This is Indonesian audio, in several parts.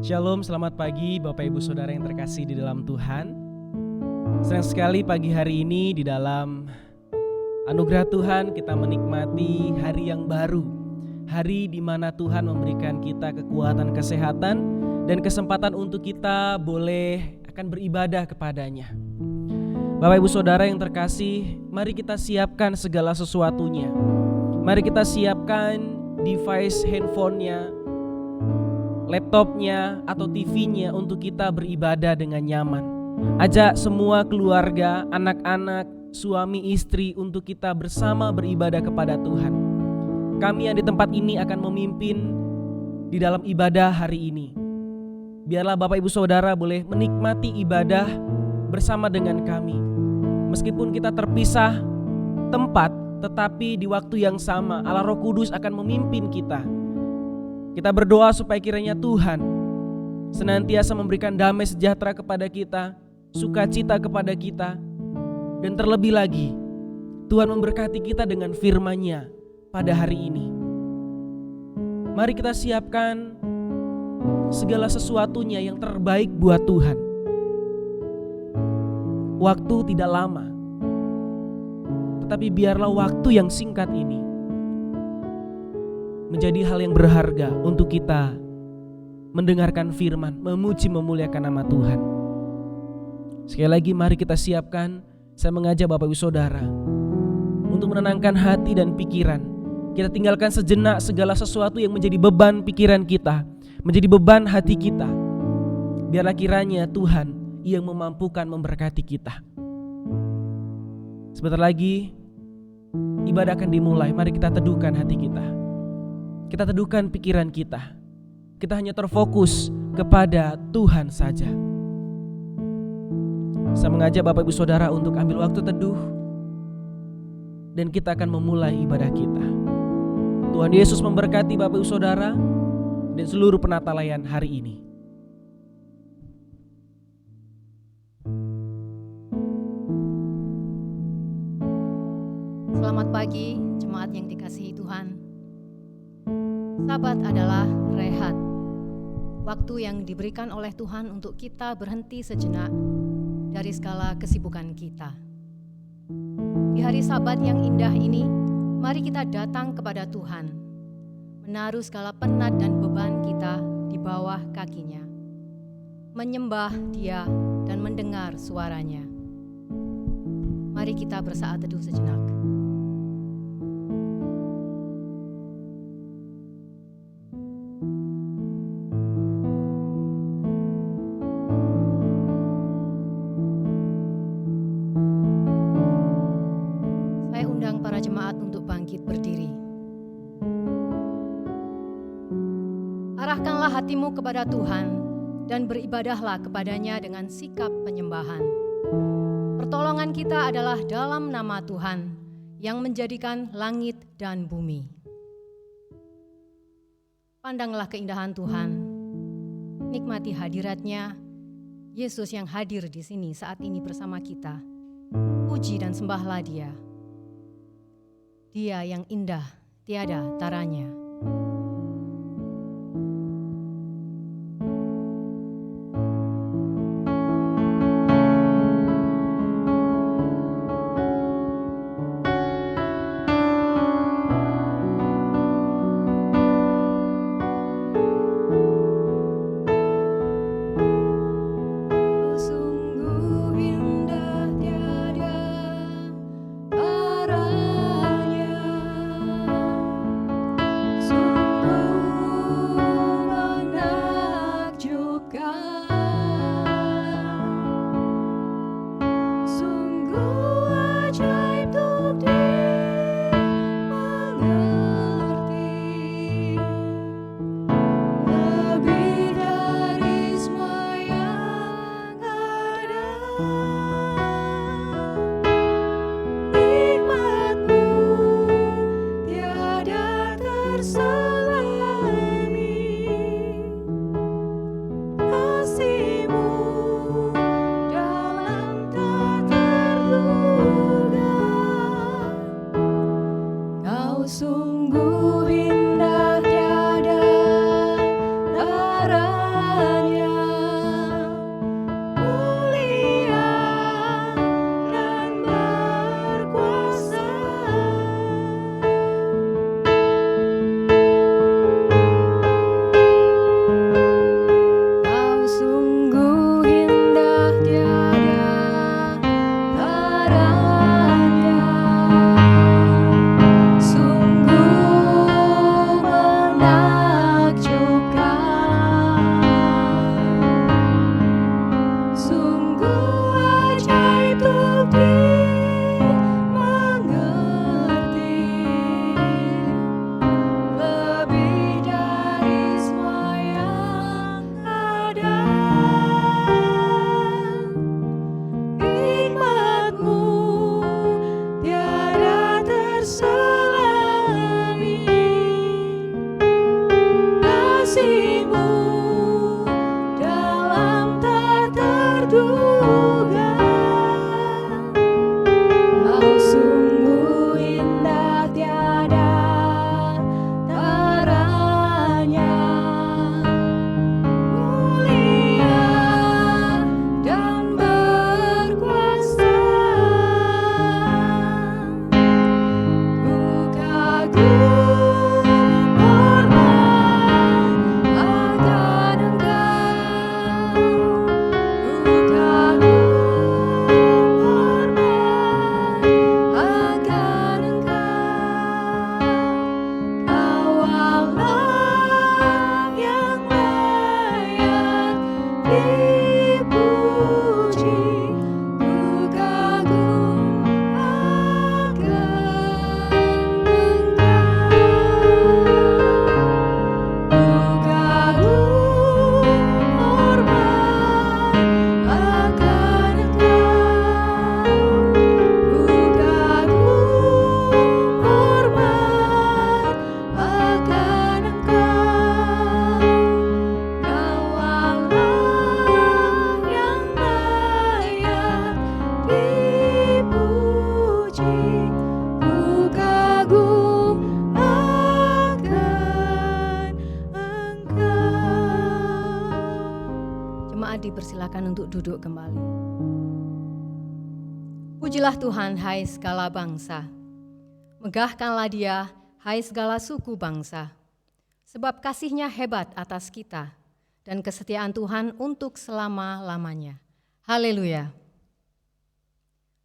Shalom, selamat pagi Bapak Ibu Saudara yang terkasih di dalam Tuhan. Senang sekali pagi hari ini di dalam anugerah Tuhan kita menikmati hari yang baru. Hari di mana Tuhan memberikan kita kekuatan, kesehatan, dan kesempatan untuk kita boleh akan beribadah kepadanya. Bapak Ibu Saudara yang terkasih, mari kita siapkan segala sesuatunya. Mari kita siapkan device handphonenya, laptopnya atau TV-nya untuk kita beribadah dengan nyaman. Ajak semua keluarga, anak-anak, suami, istri untuk kita bersama beribadah kepada Tuhan. Kami yang di tempat ini akan memimpin di dalam ibadah hari ini. Biarlah Bapak Ibu Saudara boleh menikmati ibadah bersama dengan kami. Meskipun kita terpisah tempat, tetapi di waktu yang sama Allah Roh Kudus akan memimpin kita. Kita berdoa supaya kiranya Tuhan senantiasa memberikan damai sejahtera kepada kita, sukacita kepada kita, dan terlebih lagi Tuhan memberkati kita dengan firman-Nya pada hari ini. Mari kita siapkan segala sesuatunya yang terbaik buat Tuhan. Waktu tidak lama, tetapi biarlah waktu yang singkat ini menjadi hal yang berharga untuk kita mendengarkan firman, memuji memuliakan nama Tuhan. Sekali lagi mari kita siapkan. Saya mengajak Bapak Ibu Saudara untuk menenangkan hati dan pikiran. Kita tinggalkan sejenak segala sesuatu yang menjadi beban pikiran kita, menjadi beban hati kita. Biarlah kiranya Tuhan yang memampukan memberkati kita. Sebentar lagi ibadah akan dimulai. Mari kita teduhkan hati kita. Kita teduhkan pikiran kita. Kita hanya terfokus kepada Tuhan saja. Saya mengajak Bapak Ibu Saudara untuk ambil waktu teduh, dan kita akan memulai ibadah kita. Tuhan Yesus memberkati Bapak Ibu Saudara dan seluruh penata-layan hari ini. Selamat pagi jemaat yang dikasihi Tuhan. Sabat adalah rehat, waktu yang diberikan oleh Tuhan untuk kita berhenti sejenak dari segala kesibukan kita. Di hari Sabat yang indah ini, mari kita datang kepada Tuhan, menaruh segala penat dan beban kita di bawah kaki-Nya, menyembah Dia dan mendengar suara-Nya. Mari kita bersaat teduh sejenak. Arahkanlah hatimu kepada Tuhan dan beribadahlah kepadanya dengan sikap penyembahan. Pertolongan kita adalah dalam nama Tuhan yang menjadikan langit dan bumi. Pandanglah keindahan Tuhan, nikmati hadirat-Nya, Yesus yang hadir di sini saat ini bersama kita. Puji dan sembahlah Dia. Dia yang indah, tiada taranya. kasih-Mu dalam tak terduga. Kau sungguh indah tiada taranya, mulia dan berkuasa. Ku kagum hormat akan Engkau. Ku kagum hormat akan Engkau. Kau Allah yang layak dipuji. Ku kagum akan Engkau. Ku kagum hormat akan Engkau. Ku kagum hormat akan Engkau. Kau Allah yang layak dipuji. Ku kagum akan Engkau. Jemaat dipersilakan untuk duduk kembali. Pujilah Tuhan, hai segala bangsa. Megahkanlah Dia, hai segala suku bangsa. Sebab kasih-Nya hebat atas kita, dan kesetiaan Tuhan untuk selama-lamanya. Haleluya.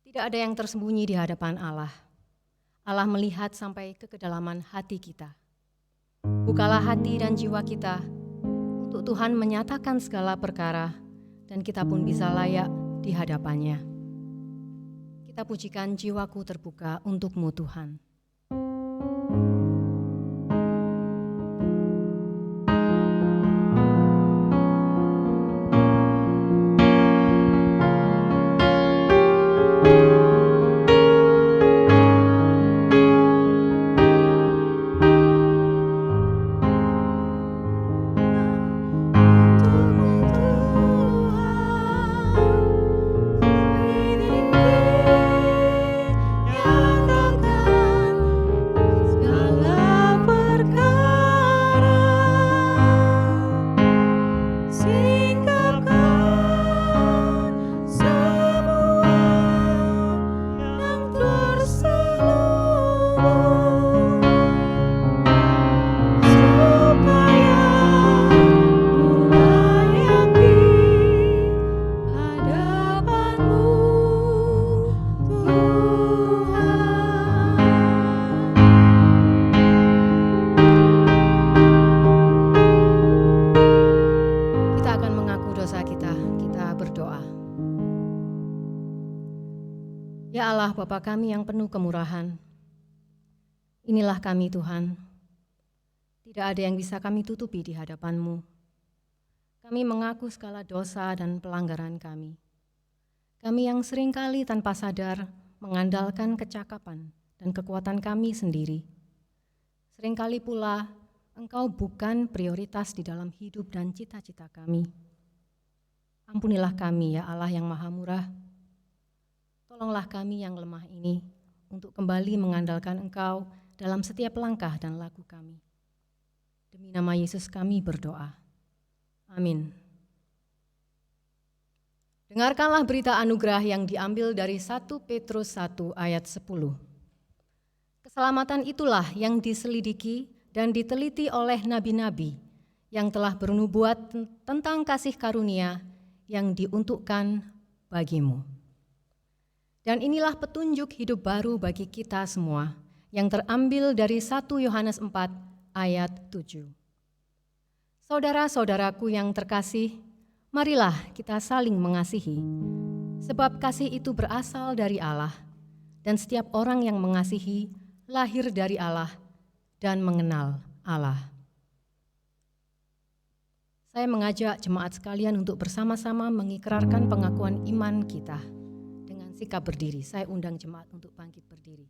Tidak ada yang tersembunyi di hadapan Allah. Allah melihat sampai ke kedalaman hati kita. Bukalah hati dan jiwa kita untuk Tuhan menyatakan segala perkara, dan kita pun bisa layak di hadapan-Nya. Kita pujikan jiwaku terbuka untuk-Mu Tuhan. Ya Allah, Bapa kami yang penuh kemurahan, inilah kami Tuhan. Tidak ada yang bisa kami tutupi di hadapan-Mu. Kami mengaku segala dosa dan pelanggaran kami. Kami yang seringkali tanpa sadar mengandalkan kecakapan dan kekuatan kami sendiri. Seringkali pula Engkau bukan prioritas di dalam hidup dan cita-cita kami. Ampunilah kami ya Allah yang Maha Murah. Tolonglah kami yang lemah ini untuk kembali mengandalkan Engkau dalam setiap langkah dan laku kami. Demi nama Yesus kami berdoa. Amin. Dengarkanlah berita anugerah yang diambil dari 1 Petrus 1 ayat 10. Keselamatan itulah yang diselidiki dan diteliti oleh nabi-nabi yang telah bernubuat tentang kasih karunia yang diuntukkan bagimu. Dan inilah petunjuk hidup baru bagi kita semua yang terambil dari 1 Yohanes 4 ayat 7. Saudara-saudaraku yang terkasih, marilah kita saling mengasihi, sebab kasih itu berasal dari Allah, dan setiap orang yang mengasihi lahir dari Allah dan mengenal Allah. Saya mengajak jemaat sekalian untuk bersama-sama mengikrarkan pengakuan iman kita dengan sikap berdiri. Saya undang jemaat untuk bangkit berdiri.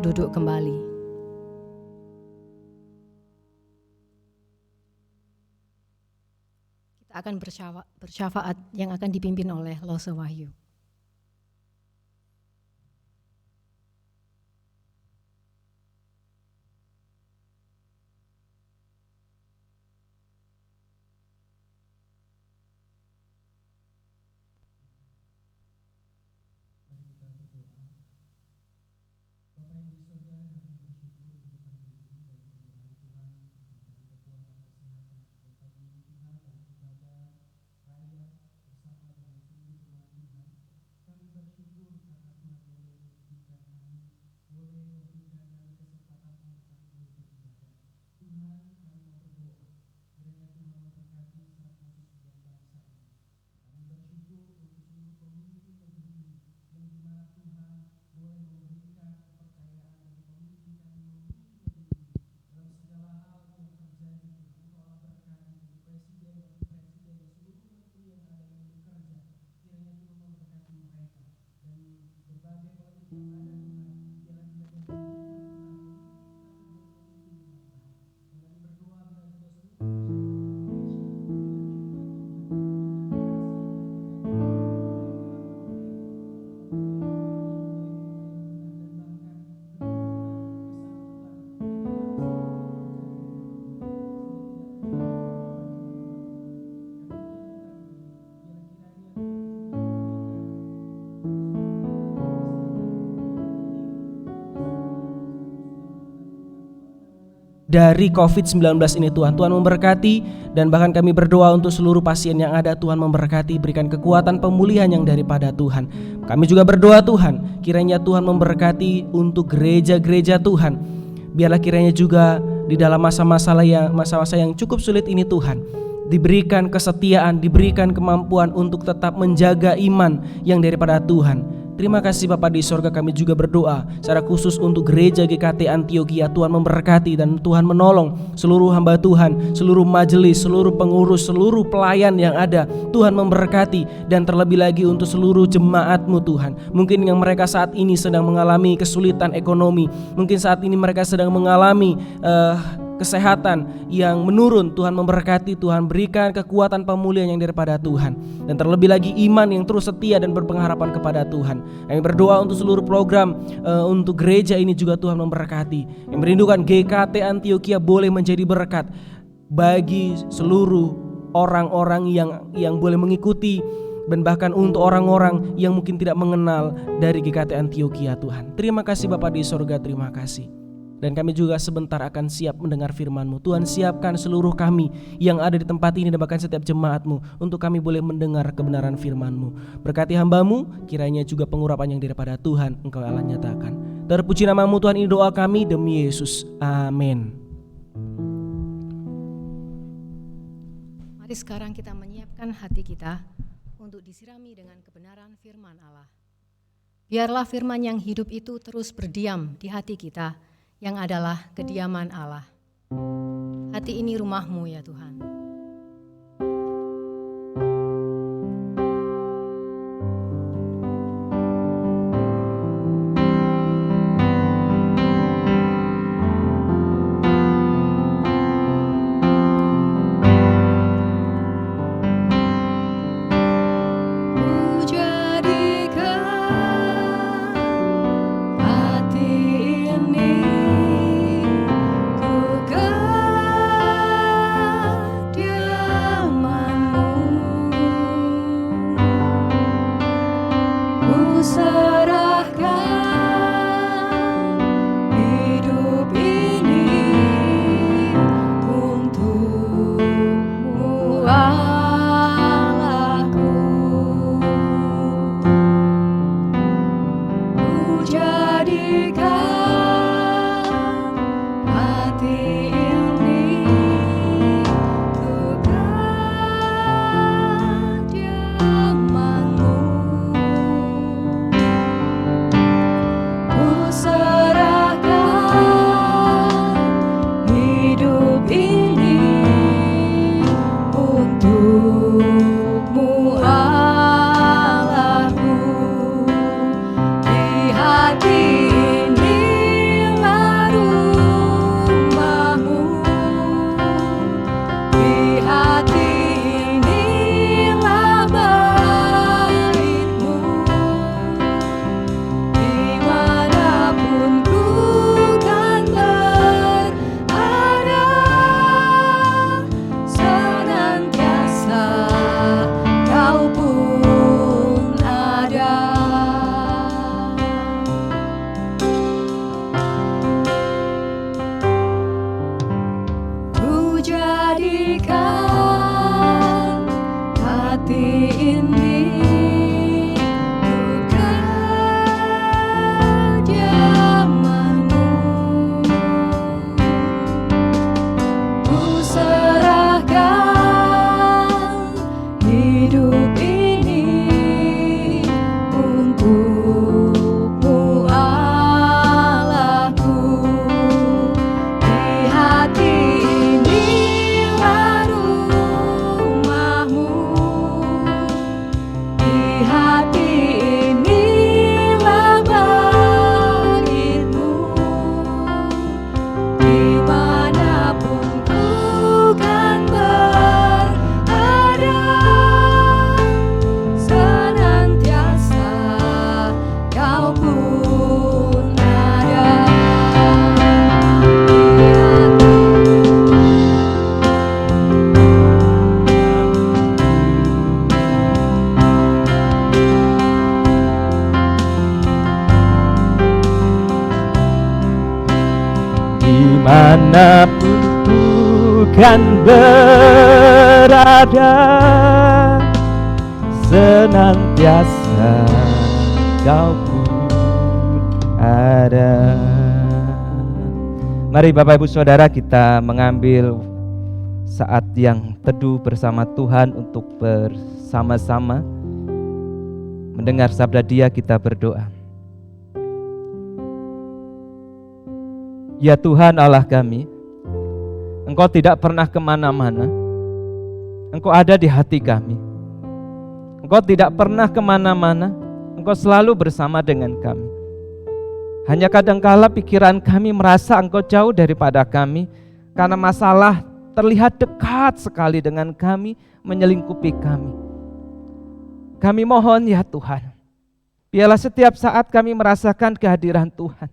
duduk kembali. Kita akan bersyafaat yang akan dipimpin oleh Lose Wahyu. Dari COVID-19 ini Tuhan memberkati, dan bahkan kami berdoa untuk seluruh pasien yang ada. Tuhan memberkati, berikan kekuatan pemulihan yang daripada Tuhan. Kami juga berdoa Tuhan, kiranya Tuhan memberkati untuk gereja-gereja Tuhan. Biarlah kiranya juga di dalam masa-masa yang cukup sulit ini Tuhan, diberikan kesetiaan, diberikan kemampuan untuk tetap menjaga iman yang daripada Tuhan. Terima kasih Bapa di sorga, kami juga berdoa secara khusus untuk gereja GKT Antioquia. Tuhan memberkati dan Tuhan menolong seluruh hamba Tuhan, seluruh majelis, seluruh pengurus, seluruh pelayan yang ada. Tuhan memberkati, dan terlebih lagi untuk seluruh jemaat-Mu Tuhan. Mungkin yang mereka saat ini sedang mengalami kesulitan ekonomi, mungkin saat ini mereka sedang mengalami kesehatan yang menurun. Tuhan memberkati, Tuhan berikan kekuatan pemulihan yang daripada Tuhan, dan terlebih lagi iman yang terus setia dan berpengharapan kepada Tuhan. Kami berdoa untuk seluruh program untuk gereja ini juga Tuhan memberkati. Yang merindukan GKT Antioquia boleh menjadi berkat bagi seluruh orang-orang yang boleh mengikuti, dan bahkan untuk orang-orang yang mungkin tidak mengenal dari GKT Antioquia Tuhan. Terima kasih Bapa di sorga, terima kasih. Dan kami juga sebentar akan siap mendengar firman-Mu. Tuhan, siapkan seluruh kami yang ada di tempat ini dan bahkan setiap jemaat-Mu untuk kami boleh mendengar kebenaran firman-Mu. Berkati hamba-Mu, kiranya juga pengurapan yang daripada Tuhan Engkau Allah nyatakan. Terpuji nama-Mu Tuhan, ini doa kami demi Yesus. Amin. Mari sekarang kita menyiapkan hati kita untuk disirami dengan kebenaran firman Allah. Biarlah firman yang hidup itu terus berdiam di hati kita, yang adalah kediaman Allah. Hati ini rumah-Mu ya Tuhan. Ku jadikan hati ini jadikan hati ini untuk kediaman-Mu. Ku serahkan hidup ini untuk-Mu, Allahku. Di hati inilah rumah-Mu, di hati inilah bait-Mu. Dimanapun ku kan berada, senantiasa Kau pun ada. Dimanapun ku kan berada, senantiasa Kau pun ada. Mari Bapak Ibu Saudara, kita mengambil saat yang teduh bersama Tuhan untuk bersama-sama mendengar sabda Dia. Kita berdoa. Ya Tuhan Allah kami, Engkau tidak pernah kemana-mana, Engkau ada di hati kami. Engkau tidak pernah kemana-mana, Engkau selalu bersama dengan kami. Hanya kadangkala pikiran kami merasa Engkau jauh daripada kami, karena masalah terlihat dekat sekali dengan kami, menyelingkupi kami. Kami mohon ya Tuhan, biarlah setiap saat kami merasakan kehadiran Tuhan.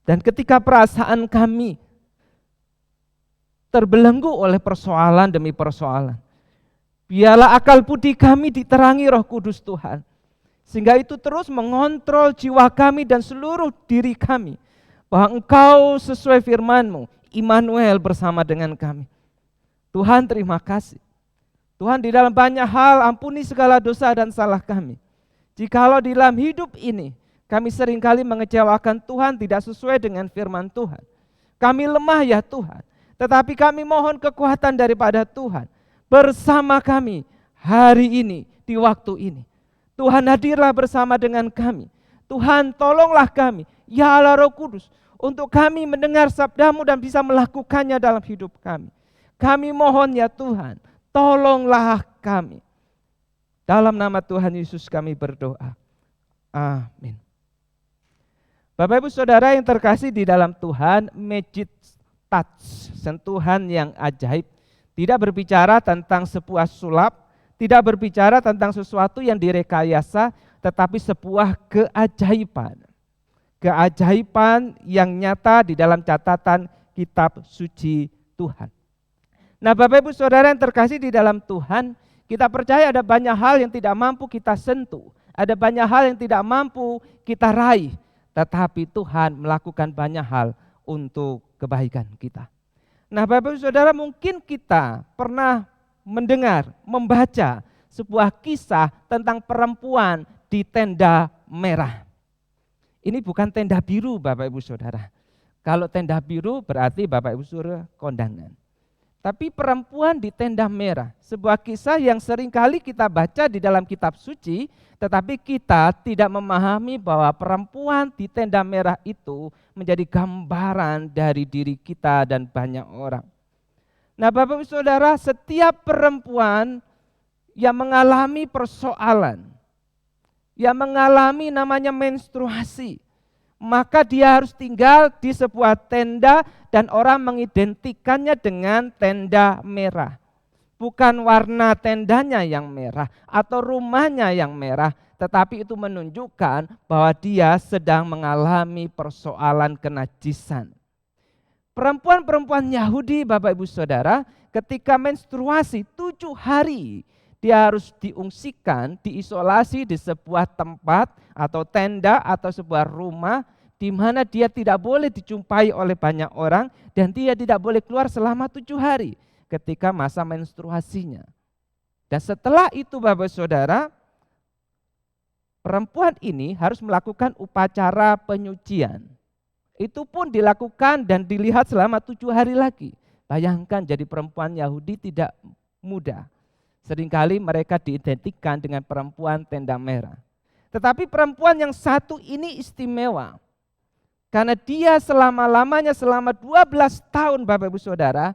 Dan ketika perasaan kami terbelenggu oleh persoalan demi persoalan, biarlah akal budi kami diterangi Roh Kudus Tuhan, sehingga itu terus mengontrol jiwa kami dan seluruh diri kami, bahwa Engkau sesuai firman-Mu, Immanuel bersama dengan kami. Tuhan terima kasih. Tuhan, di dalam banyak hal ampuni segala dosa dan salah kami. Jikalau di dalam hidup ini kami seringkali mengecewakan Tuhan, tidak sesuai dengan firman Tuhan. Kami lemah ya Tuhan, tetapi kami mohon kekuatan daripada Tuhan bersama kami hari ini, di waktu ini. Tuhan hadirlah bersama dengan kami. Tuhan tolonglah kami, ya Allah Roh Kudus, untuk kami mendengar sabda-Mu dan bisa melakukannya dalam hidup kami. Kami mohon ya Tuhan, tolonglah kami. Dalam nama Tuhan Yesus kami berdoa. Amin. Bapak Ibu Saudara yang terkasih di dalam Tuhan, magic touch, sentuhan yang ajaib, tidak berbicara tentang sebuah sulap, tidak berbicara tentang sesuatu yang direkayasa, tetapi sebuah keajaiban. Keajaiban yang nyata di dalam catatan kitab suci Tuhan. Nah Bapak Ibu Saudara yang terkasih di dalam Tuhan, kita percaya ada banyak hal yang tidak mampu kita sentuh, ada banyak hal yang tidak mampu kita raih, tetapi Tuhan melakukan banyak hal untuk kebaikan kita. Nah Bapak Ibu Saudara, mungkin kita pernah mendengar, membaca sebuah kisah tentang perempuan di tenda merah. Ini bukan tenda biru Bapak Ibu Saudara. Kalau tenda biru berarti Bapak Ibu Saudara kondangan. Tapi perempuan di tenda merah, sebuah kisah yang seringkali kita baca di dalam kitab suci, tetapi kita tidak memahami bahwa perempuan di tenda merah itu menjadi gambaran dari diri kita dan banyak orang. Nah Bapak Ibu Saudara, setiap perempuan yang mengalami persoalan, yang mengalami namanya menstruasi, maka dia harus tinggal di sebuah tenda dan orang mengidentikannya dengan tenda merah. Bukan warna tendanya yang merah atau rumahnya yang merah, tetapi itu menunjukkan bahwa dia sedang mengalami persoalan kenajisan. Perempuan-perempuan Yahudi Bapak Ibu Saudara, ketika menstruasi 7 hari, dia harus diungsikan, diisolasi di sebuah tempat atau tenda atau sebuah rumah di mana dia tidak boleh dijumpai oleh banyak orang dan dia tidak boleh keluar selama 7 hari ketika masa menstruasinya. Dan setelah itu Bapak Saudara, perempuan ini harus melakukan upacara penyucian. Itu pun dilakukan dan dilihat selama 7 hari lagi. Bayangkan jadi perempuan Yahudi tidak mudah. Seringkali mereka diidentikan dengan perempuan tenda merah. Tetapi perempuan yang satu ini istimewa. Karena dia selama-lamanya, selama 12 tahun Bapak Ibu Saudara,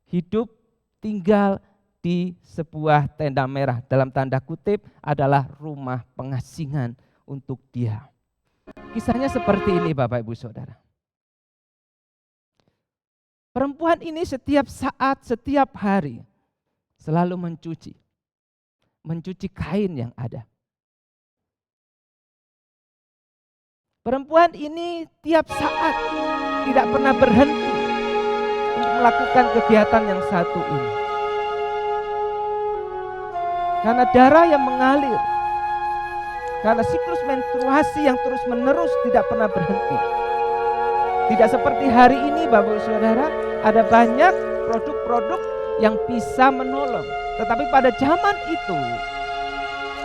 hidup tinggal di sebuah tenda merah. Dalam tanda kutip adalah rumah pengasingan untuk dia. Kisahnya seperti ini Bapak Ibu Saudara. Perempuan ini setiap saat, setiap hari selalu mencuci kain yang ada. Perempuan ini tiap saat tidak pernah berhenti untuk melakukan kegiatan yang satu ini. Karena darah yang mengalir, karena siklus menstruasi yang terus-menerus tidak pernah berhenti. Tidak seperti hari ini Bapak Saudara, ada banyak produk-produk yang bisa menolong. Tetapi pada zaman itu,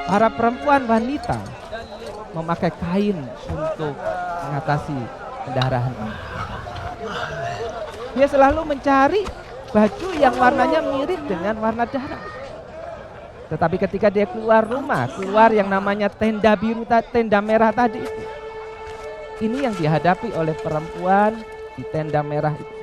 para perempuan wanita memakai kain untuk mengatasi pendarahan. Dia selalu mencari baju yang warnanya mirip dengan warna darah. Tetapi ketika dia keluar rumah, keluar yang namanya tenda biru, tenda merah tadi itu. Ini yang dihadapi oleh perempuan di tenda merah itu.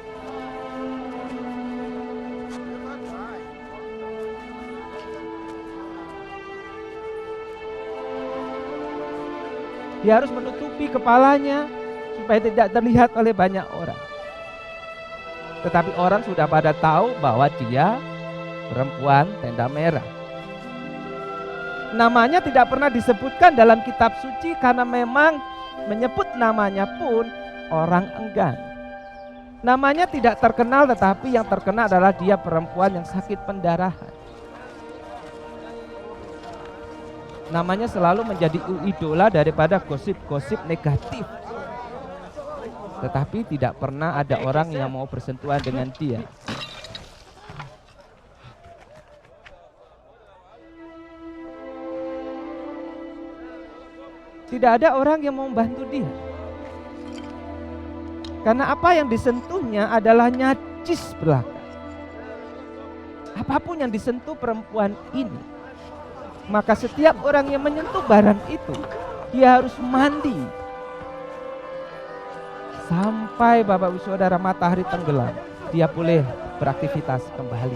Dia harus menutupi kepalanya supaya tidak terlihat oleh banyak orang. Tetapi orang sudah pada tahu bahwa dia perempuan tenda merah. Namanya tidak pernah disebutkan dalam kitab suci karena memang menyebut namanya pun orang enggan. Namanya tidak terkenal, tetapi yang terkenal adalah dia perempuan yang sakit pendarahan. Namanya selalu menjadi idola daripada gosip-gosip negatif. Tetapi tidak pernah ada orang yang mau bersentuhan dengan dia. Tidak ada orang yang mau membantu dia. Karena apa yang disentuhnya adalah najis belaka. Apapun yang disentuh perempuan ini, maka setiap orang yang menyentuh barang itu, dia harus mandi. Sampai Bapak Ibu Saudara matahari tenggelam, dia boleh beraktivitas kembali.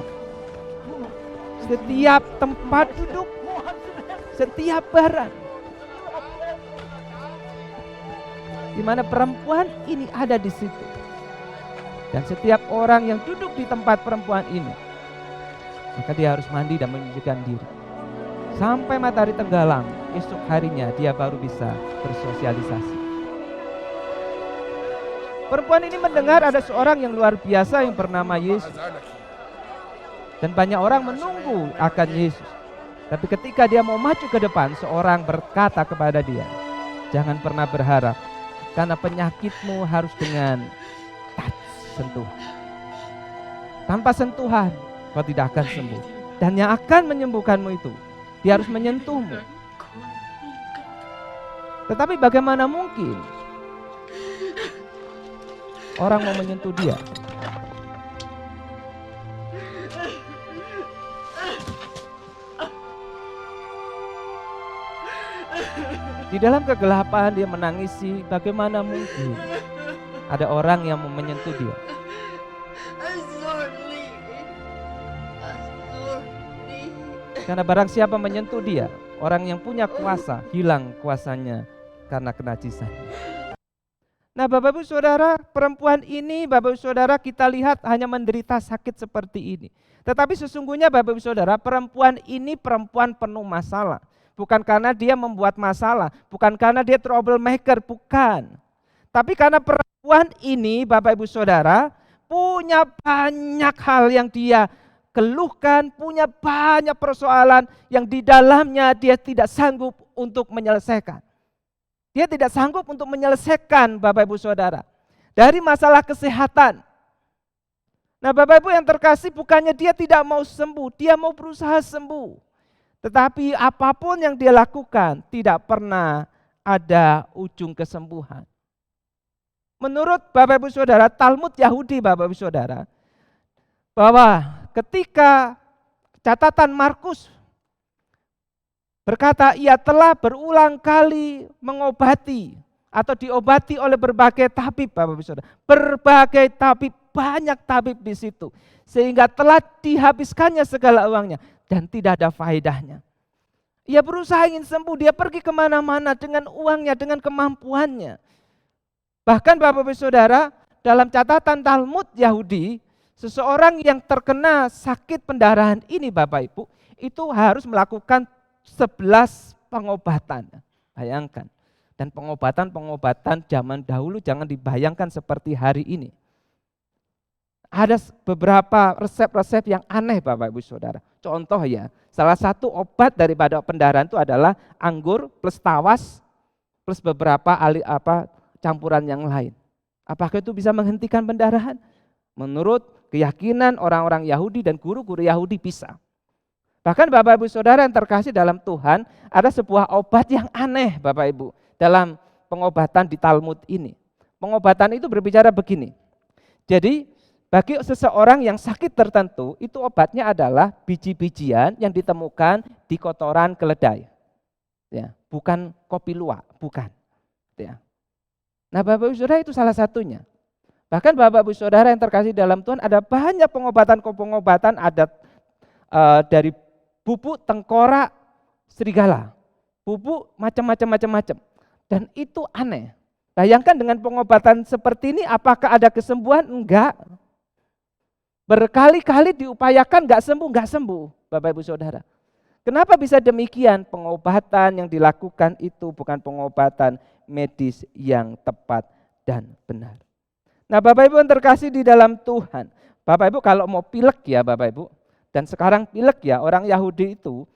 Setiap tempat duduk, setiap barang, di mana perempuan ini ada di situ. Dan setiap orang yang duduk di tempat perempuan ini, maka dia harus mandi dan menyucikan diri. Sampai matahari tenggelam, esok harinya dia baru bisa bersosialisasi. Perempuan ini mendengar ada seorang yang luar biasa yang bernama Yesus. Dan banyak orang menunggu akan Yesus. Tapi ketika dia mau maju ke depan, seorang berkata kepada dia, jangan pernah berharap, karena penyakitmu harus dengan sentuhan. Tanpa sentuhan, kau tidak akan sembuh. Dan yang akan menyembuhkanmu itu, dia harus menyentuhmu. Tetapi bagaimana mungkin orang mau menyentuh dia? Di dalam kegelapan dia menangisi, bagaimana mungkin ada orang yang mau menyentuh dia? Karena barang siapa menyentuh dia, orang yang punya kuasa, hilang kuasanya karena kenajisan. Nah Bapak Ibu Saudara, perempuan ini Bapak Ibu Saudara kita lihat hanya menderita sakit seperti ini. Tetapi sesungguhnya Bapak Ibu Saudara, perempuan ini perempuan penuh masalah. Bukan karena dia membuat masalah, bukan karena dia troublemaker, bukan. Tapi karena perempuan ini Bapak Ibu Saudara punya banyak hal yang dia keluhkan, punya banyak persoalan yang di dalamnya dia tidak sanggup untuk menyelesaikan. Dia tidak sanggup untuk menyelesaikan, Bapak Ibu Saudara, dari masalah kesehatan. Nah, Bapak Ibu yang terkasih, bukannya dia tidak mau sembuh, dia mau berusaha sembuh. Tetapi apapun yang dia lakukan tidak pernah ada ujung kesembuhan. Menurut Bapak Ibu Saudara, Talmud Yahudi Bapak Ibu Saudara, bahwa ketika catatan Markus berkata ia telah berulang kali mengobati atau diobati oleh berbagai tabib, Bapak Ibu Saudara. Berbagai tabib, banyak tabib di situ. Sehingga telah dihabiskannya segala uangnya dan tidak ada faedahnya. Ia berusaha ingin sembuh, dia pergi kemana-mana dengan uangnya, dengan kemampuannya. Bahkan Bapak Ibu Saudara, dalam catatan Talmud Yahudi, seseorang yang terkena sakit pendarahan ini Bapak Ibu, itu harus melakukan 11 pengobatan. Bayangkan. Dan pengobatan zaman dahulu jangan dibayangkan seperti hari ini. Ada beberapa resep-resep yang aneh Bapak Ibu Saudara. Contoh ya, salah satu obat daripada pendarahan itu adalah anggur plus tawas plus beberapa campuran yang lain. Apakah itu bisa menghentikan pendarahan? Menurut keyakinan orang-orang Yahudi dan guru-guru Yahudi bisa. Bahkan Bapak Ibu Saudara yang terkasih dalam Tuhan, ada sebuah obat yang aneh Bapak Ibu dalam pengobatan di Talmud ini. Pengobatan itu berbicara begini. Jadi bagi seseorang yang sakit tertentu, itu obatnya adalah biji-bijian yang ditemukan di kotoran keledai. Ya, bukan kopi luwak, bukan. Ya. Nah, Bapak Ibu Saudara itu salah satunya. Bahkan Bapak Ibu Saudara yang terkasih dalam Tuhan, ada banyak pengobatan adat dari bubuk tengkorak serigala, bubuk macam-macam. Dan itu aneh. Bayangkan dengan pengobatan seperti ini, apakah ada kesembuhan? Enggak. Berkali-kali diupayakan enggak sembuh, Bapak Ibu Saudara. Kenapa bisa demikian? Pengobatan yang dilakukan itu bukan pengobatan medis yang tepat dan benar. Nah, Bapak Ibu yang terkasih di dalam Tuhan, Bapak Ibu kalau mau pilek ya Bapak Ibu, dan sekarang pilek ya, orang Yahudi itu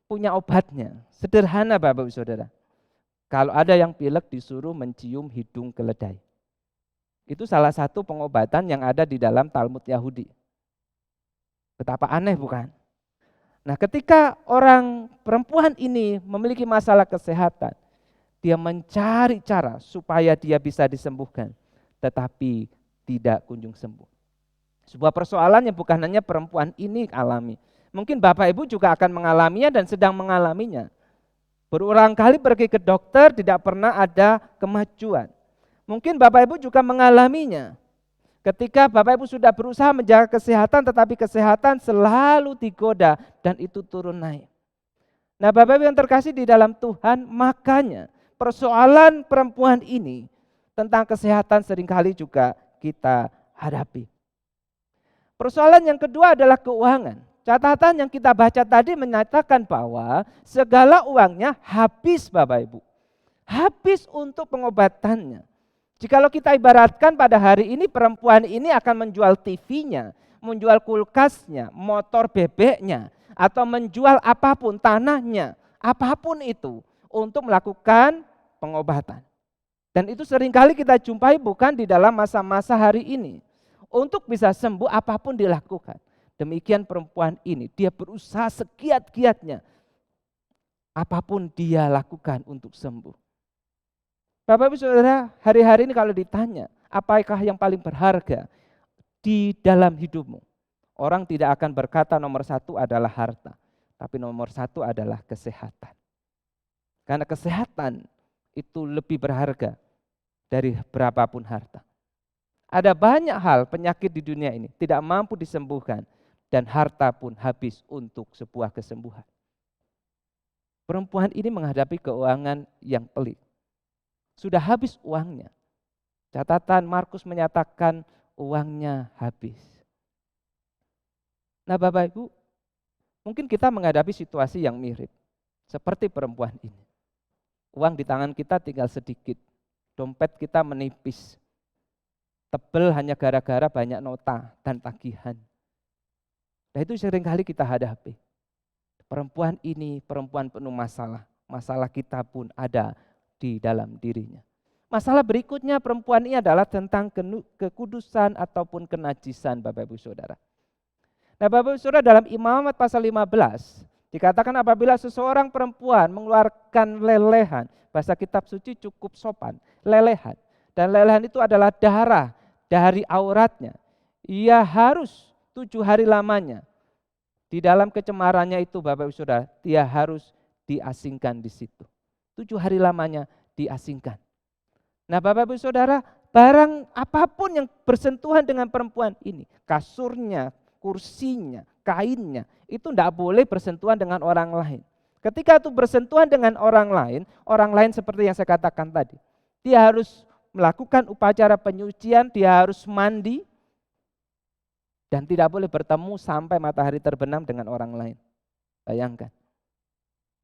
punya obatnya. Sederhana Bapak Ibu Saudara. Kalau ada yang pilek disuruh mencium hidung keledai. Itu salah satu pengobatan yang ada di dalam Talmud Yahudi. Betapa aneh bukan? Nah, ketika orang perempuan ini memiliki masalah kesehatan, dia mencari cara supaya dia bisa disembuhkan, tetapi tidak kunjung sembuh. Sebuah persoalan yang bukan hanya perempuan ini alami. Mungkin Bapak Ibu juga akan mengalaminya dan sedang mengalaminya. Berulang kali pergi ke dokter tidak pernah ada kemajuan. Mungkin Bapak Ibu juga mengalaminya. Ketika Bapak Ibu sudah berusaha menjaga kesehatan tetapi kesehatan selalu digoda dan itu turun naik. Nah, Bapak Ibu yang terkasih di dalam Tuhan, makanya persoalan perempuan ini tentang kesehatan seringkali juga kita hadapi. Persoalan yang kedua adalah keuangan. Catatan yang kita baca tadi menyatakan bahwa segala uangnya habis Bapak Ibu. Habis untuk pengobatannya. Jikalau kita ibaratkan pada hari ini perempuan ini akan menjual TV-nya, menjual kulkasnya, motor bebeknya, atau menjual apapun, tanahnya, apapun itu untuk melakukan pengobatan. Dan itu seringkali kita jumpai bukan di dalam masa-masa hari ini. Untuk bisa sembuh apapun dilakukan. Demikian perempuan ini, dia berusaha segiat-giatnya. Apapun dia lakukan untuk sembuh. Bapak Ibu Saudara, hari-hari ini kalau ditanya, apakah yang paling berharga di dalam hidupmu? Orang tidak akan berkata nomor satu adalah harta, tapi nomor satu adalah kesehatan. Karena kesehatan itu lebih berharga dari berapapun harta. Ada banyak hal penyakit di dunia ini tidak mampu disembuhkan dan harta pun habis untuk sebuah kesembuhan. Perempuan ini menghadapi keuangan yang pelik. Sudah habis uangnya. Catatan Markus menyatakan uangnya habis. Nah, Bapak Ibu, mungkin kita menghadapi situasi yang mirip seperti perempuan ini. Uang di tangan kita tinggal sedikit. Dompet kita menipis. Tebel hanya gara-gara banyak nota dan tagihan. Nah, itu seringkali kita hadapi. Perempuan ini perempuan penuh masalah. Masalah kita pun ada di dalam dirinya. Masalah berikutnya perempuan ini adalah tentang kekudusan ataupun kenajisan Bapak Ibu Saudara. Nah Bapak Ibu Saudara, dalam Imamat pasal 15 dikatakan apabila seseorang perempuan mengeluarkan lelehan, bahasa kitab suci cukup sopan, lelehan. Dan lelehan itu adalah darah dari auratnya. Ia harus 7 hari lamanya. Di dalam kecemarannya itu Bapak Ibu Saudara, dia harus diasingkan di situ. 7 hari lamanya diasingkan. Nah Bapak Ibu Saudara, barang apapun yang bersentuhan dengan perempuan ini, kasurnya, kursinya, kainnya, itu tidak boleh bersentuhan dengan orang lain. Ketika itu bersentuhan dengan orang lain seperti yang saya katakan tadi, dia harus melakukan upacara penyucian, dia harus mandi, dan tidak boleh bertemu sampai matahari terbenam dengan orang lain. Bayangkan.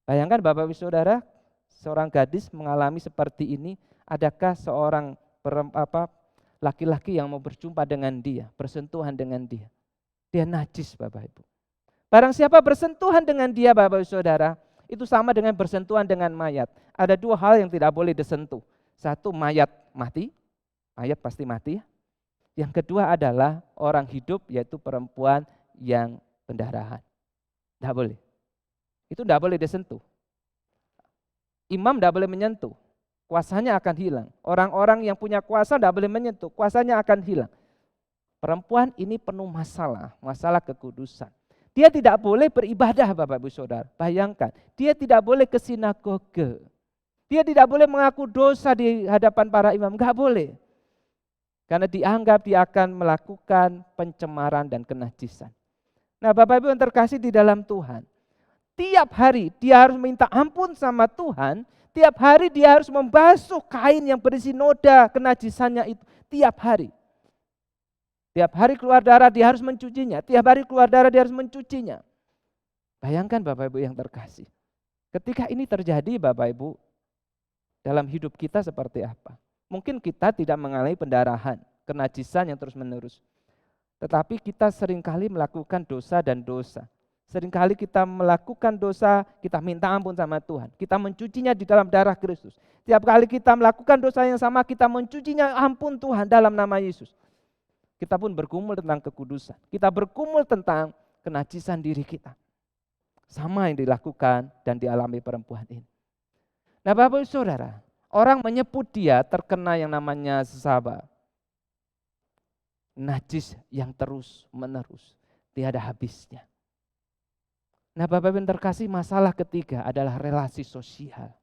Bayangkan Bapak Ibu Saudara, seorang gadis mengalami seperti ini, adakah seorang laki-laki yang mau berjumpa dengan dia, bersentuhan dengan dia? Dia najis Bapak Ibu. Barang siapa bersentuhan dengan dia Bapak Ibu Saudara, itu sama dengan bersentuhan dengan mayat. Ada 2 hal yang tidak boleh disentuh. 1, mayat mati, mayat pasti mati. Yang kedua adalah orang hidup, yaitu perempuan yang pendarahan. Tidak boleh. Itu tidak boleh disentuh. Imam tidak boleh menyentuh, kuasanya akan hilang. Orang-orang yang punya kuasa tidak boleh menyentuh, kuasanya akan hilang. Perempuan ini penuh masalah kekudusan. Dia tidak boleh beribadah Bapak Ibu Saudara. Bayangkan, dia tidak boleh ke sinagoge. Dia tidak boleh mengaku dosa di hadapan para imam, enggak boleh. Karena dianggap dia akan melakukan pencemaran dan kenajisan. Nah Bapak Ibu yang terkasih di dalam Tuhan, tiap hari dia harus minta ampun sama Tuhan, tiap hari dia harus membasuh kain yang berisi noda kenajisannya itu, tiap hari. Tiap hari keluar darah dia harus mencucinya, tiap hari keluar darah dia harus mencucinya. Bayangkan Bapak Ibu yang terkasih, ketika ini terjadi Bapak Ibu, dalam hidup kita seperti apa? Mungkin kita tidak mengalami pendarahan, kenajisan yang terus-menerus. Tetapi kita seringkali melakukan dosa dan dosa. Seringkali kita melakukan dosa, kita minta ampun sama Tuhan. Kita mencucinya di dalam darah Kristus. Tiap kali kita melakukan dosa yang sama, kita mencucinya ampun Tuhan dalam nama Yesus. Kita pun bergumul tentang kekudusan. Kita bergumul tentang kenajisan diri kita. Sama yang dilakukan dan dialami perempuan ini. Nah Bapak Ibu Saudara, orang menyebut dia terkena yang namanya Zaba. Najis yang terus menerus, tiada habisnya. Nah Bapak Ibu yang terkasih, masalah ketiga adalah relasi sosial.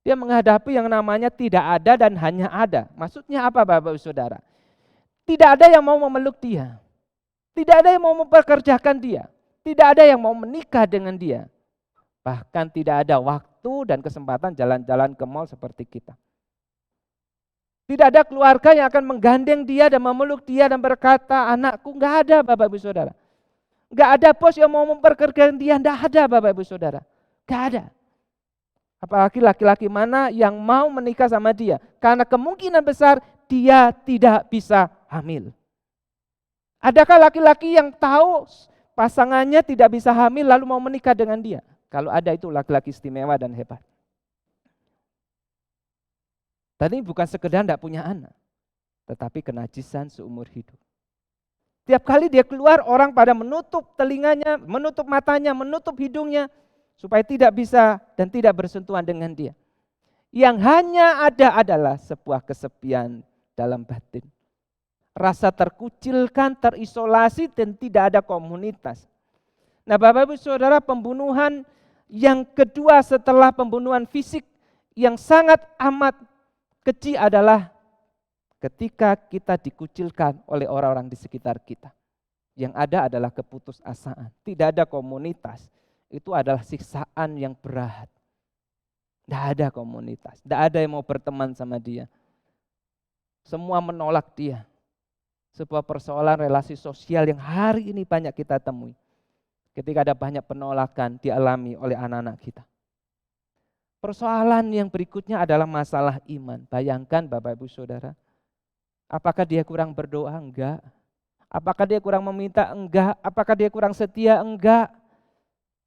Dia menghadapi yang namanya tidak ada dan hanya ada. Maksudnya apa Bapak Ibu Saudara? Tidak ada yang mau memeluk dia. Tidak ada yang mau mempekerjakan dia. Tidak ada yang mau menikah dengan dia. Bahkan tidak ada waktu dan kesempatan jalan-jalan ke mal seperti kita. Tidak ada keluarga yang akan menggandeng dia dan memeluk dia dan berkata, anakku, enggak ada Bapak Ibu Saudara. Enggak ada bos yang mau mempekerjakan dia, enggak ada Bapak Ibu Saudara. Enggak ada. Apalagi laki-laki mana yang mau menikah sama dia. Karena kemungkinan besar dia tidak bisa hamil. Adakah laki-laki yang tahu pasangannya tidak bisa hamil lalu mau menikah dengan dia? Kalau ada itu laki-laki istimewa dan hebat. Tadi bukan sekedar tidak punya anak, tetapi kenajisan seumur hidup. Tiap kali dia keluar, orang pada menutup telinganya, menutup matanya, menutup hidungnya, supaya tidak bisa dan tidak bersentuhan dengan dia. Yang hanya ada adalah sebuah kesepian dalam batin. Rasa terkucilkan, terisolasi, dan tidak ada komunitas. Nah Bapak Ibu Saudara, pembunuhan yang kedua setelah pembunuhan fisik yang sangat amat keji adalah ketika kita dikucilkan oleh orang-orang di sekitar kita. Yang ada adalah keputusasaan, tidak ada komunitas. Itu adalah siksaan yang berat. Tidak ada komunitas, tidak ada yang mau berteman sama dia. Semua menolak dia. Sebuah persoalan relasi sosial yang hari ini banyak kita temui. Ketika ada banyak penolakan dialami oleh anak-anak kita. Persoalan yang berikutnya adalah masalah iman. Bayangkan Bapak Ibu Saudara, apakah dia kurang berdoa? Enggak. Apakah dia kurang meminta? Enggak. Apakah dia kurang setia? Enggak.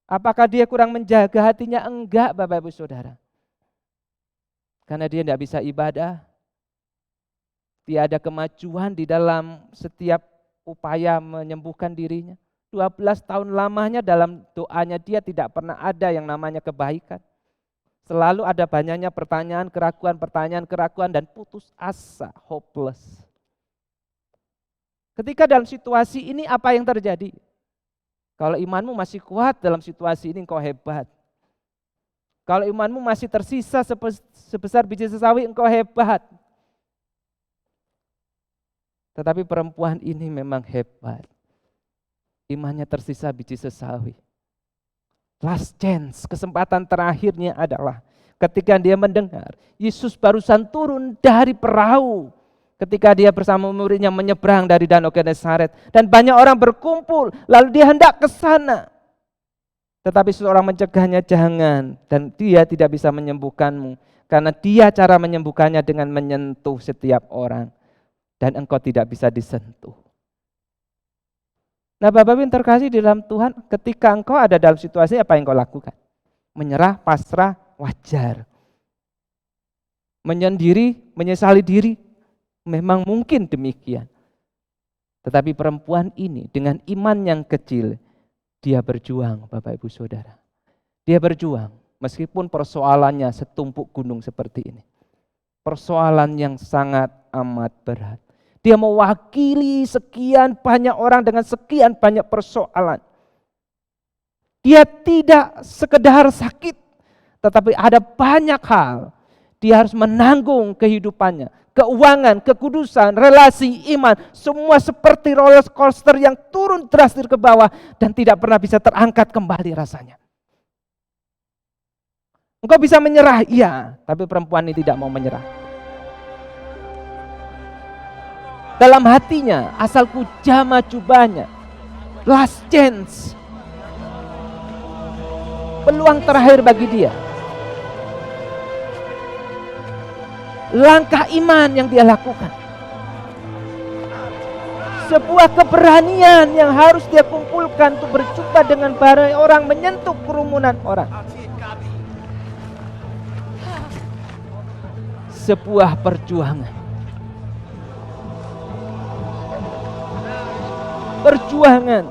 Apakah dia kurang menjaga hatinya? Enggak Bapak Ibu Saudara. Karena dia tidak bisa ibadah. Tiada kemajuan di dalam setiap upaya menyembuhkan dirinya. 12 tahun lamanya dalam doanya dia tidak pernah ada yang namanya kebaikan. Selalu ada banyaknya pertanyaan, keraguan, dan putus asa, hopeless. Ketika dalam situasi ini apa yang terjadi? Kalau imanmu masih kuat dalam situasi ini engkau hebat. Kalau imanmu masih tersisa sebesar biji sesawi engkau hebat. Tetapi perempuan ini memang hebat. Imannya tersisa biji sesawi. Last chance, kesempatan terakhirnya adalah ketika dia mendengar Yesus barusan turun dari perahu. Ketika dia bersama muridnya menyeberang dari Danau Genesaret. Dan banyak orang berkumpul, lalu dia hendak ke sana. Tetapi seseorang mencegahnya, jangan. Dan dia tidak bisa menyembuhkanmu. Karena dia cara menyembuhkannya dengan menyentuh setiap orang. Dan engkau tidak bisa disentuh. Nah Bapak Ibu yang terkasih di dalam Tuhan, ketika engkau ada dalam situasi apa yang engkau lakukan? Menyerah, pasrah, wajar. Menyendiri, menyesali diri, memang mungkin demikian. Tetapi perempuan ini dengan iman yang kecil, dia berjuang Bapak Ibu Saudara. Dia berjuang meskipun persoalannya setumpuk gunung seperti ini. Persoalan yang sangat amat berat. Dia mewakili sekian banyak orang dengan sekian banyak persoalan. Dia tidak sekedar sakit, tetapi ada banyak hal. Dia harus menanggung kehidupannya, keuangan, kekudusan, relasi, iman. Semua seperti roller coaster yang turun drastis ke bawah dan tidak pernah bisa terangkat kembali rasanya. Engkau bisa menyerah, iya, tapi perempuan ini tidak mau menyerah. Dalam hatinya, asalku jama jubahnya. Last chance. Peluang terakhir bagi dia. Langkah iman yang dia lakukan. Sebuah keberanian yang harus dia kumpulkan untuk berjumpa dengan banyak orang, menyentuh kerumunan orang. Sebuah perjuangan. Perjuangan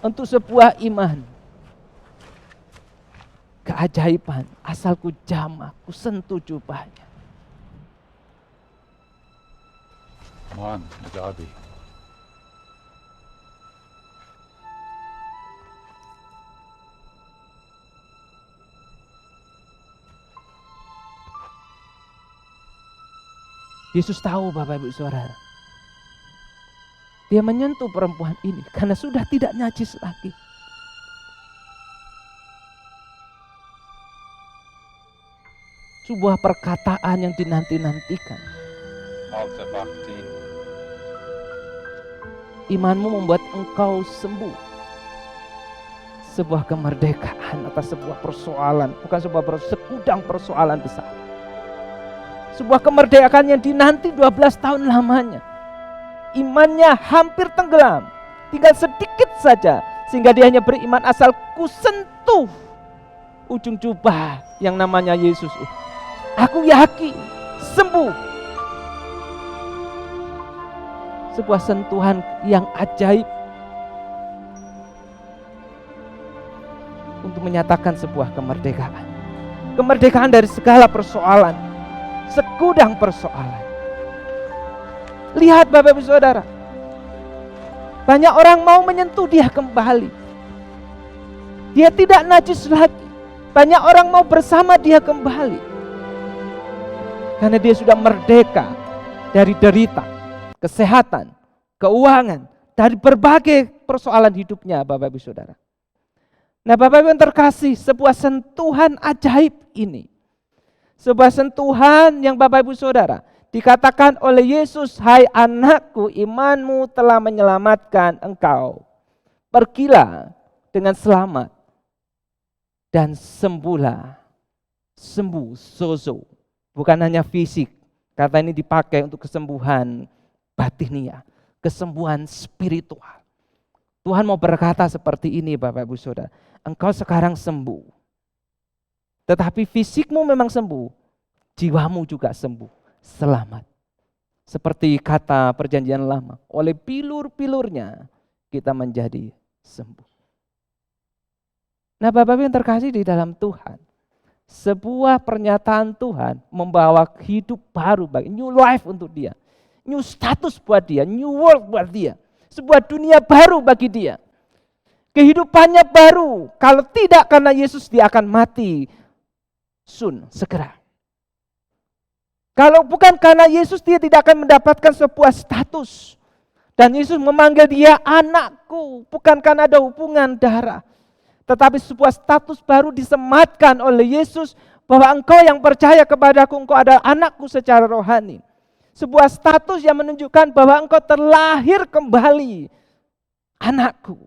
untuk sebuah iman. Keajaiban, asalku jamah, ku sentuh jubahnya. Man, Gabi. Yesus tahu Bapak Ibu Saudara. Dia menyentuh perempuan ini karena sudah tidak najis lagi. Sebuah perkataan yang dinanti-nantikan. Malte Bakti. Imanmu membuat engkau sembuh. Sebuah kemerdekaan atas sebuah persoalan, bukan sebuah segudang persoalan besar. Sebuah kemerdekaan yang dinanti 12 tahun lamanya. Imannya hampir tenggelam, tinggal sedikit saja, sehingga dia hanya beriman asal ku sentuh ujung jubah yang namanya Yesus. Aku yakin sembuh. Sebuah sentuhan yang ajaib untuk menyatakan sebuah kemerdekaan. Kemerdekaan dari segala persoalan, segudang persoalan. Lihat Bapak Ibu Saudara, banyak orang mau menyentuh dia kembali. Dia tidak najis lagi. Banyak orang mau bersama dia kembali. Karena dia sudah merdeka dari derita, kesehatan, keuangan, dari berbagai persoalan hidupnya Bapak Ibu Saudara. Nah Bapak Ibu yang terkasih, sebuah sentuhan ajaib ini. Sebuah sentuhan yang Bapak Ibu Saudara, dikatakan oleh Yesus, hai anakku, imanmu telah menyelamatkan engkau. Pergilah dengan selamat dan sembuhlah. Sembuh, sozo. Bukan hanya fisik. Kata ini dipakai untuk kesembuhan batiniah, kesembuhan spiritual. Tuhan mau berkata seperti ini Bapak Ibu Saudara. Engkau sekarang sembuh. Tetapi fisikmu memang sembuh. jiwamu juga sembuh, selamat. Seperti kata perjanjian lama, oleh pilur-pilurnya kita menjadi sembuh. Nah, Bapak-Ibu yang terkasih di dalam Tuhan, sebuah pernyataan Tuhan membawa hidup baru bagi new life untuk dia, new status buat dia, new world buat dia, sebuah dunia baru bagi dia. Kehidupannya baru. Kalau tidak karena Yesus, dia akan mati segera. Kalau bukan karena Yesus, dia tidak akan mendapatkan sebuah status. Dan Yesus memanggil dia anakku, bukan karena ada hubungan darah. Tetapi sebuah status baru disematkan oleh Yesus, bahwa engkau yang percaya kepadaku, engkau adalah anakku secara rohani. Sebuah status yang menunjukkan bahwa engkau terlahir kembali, anakku.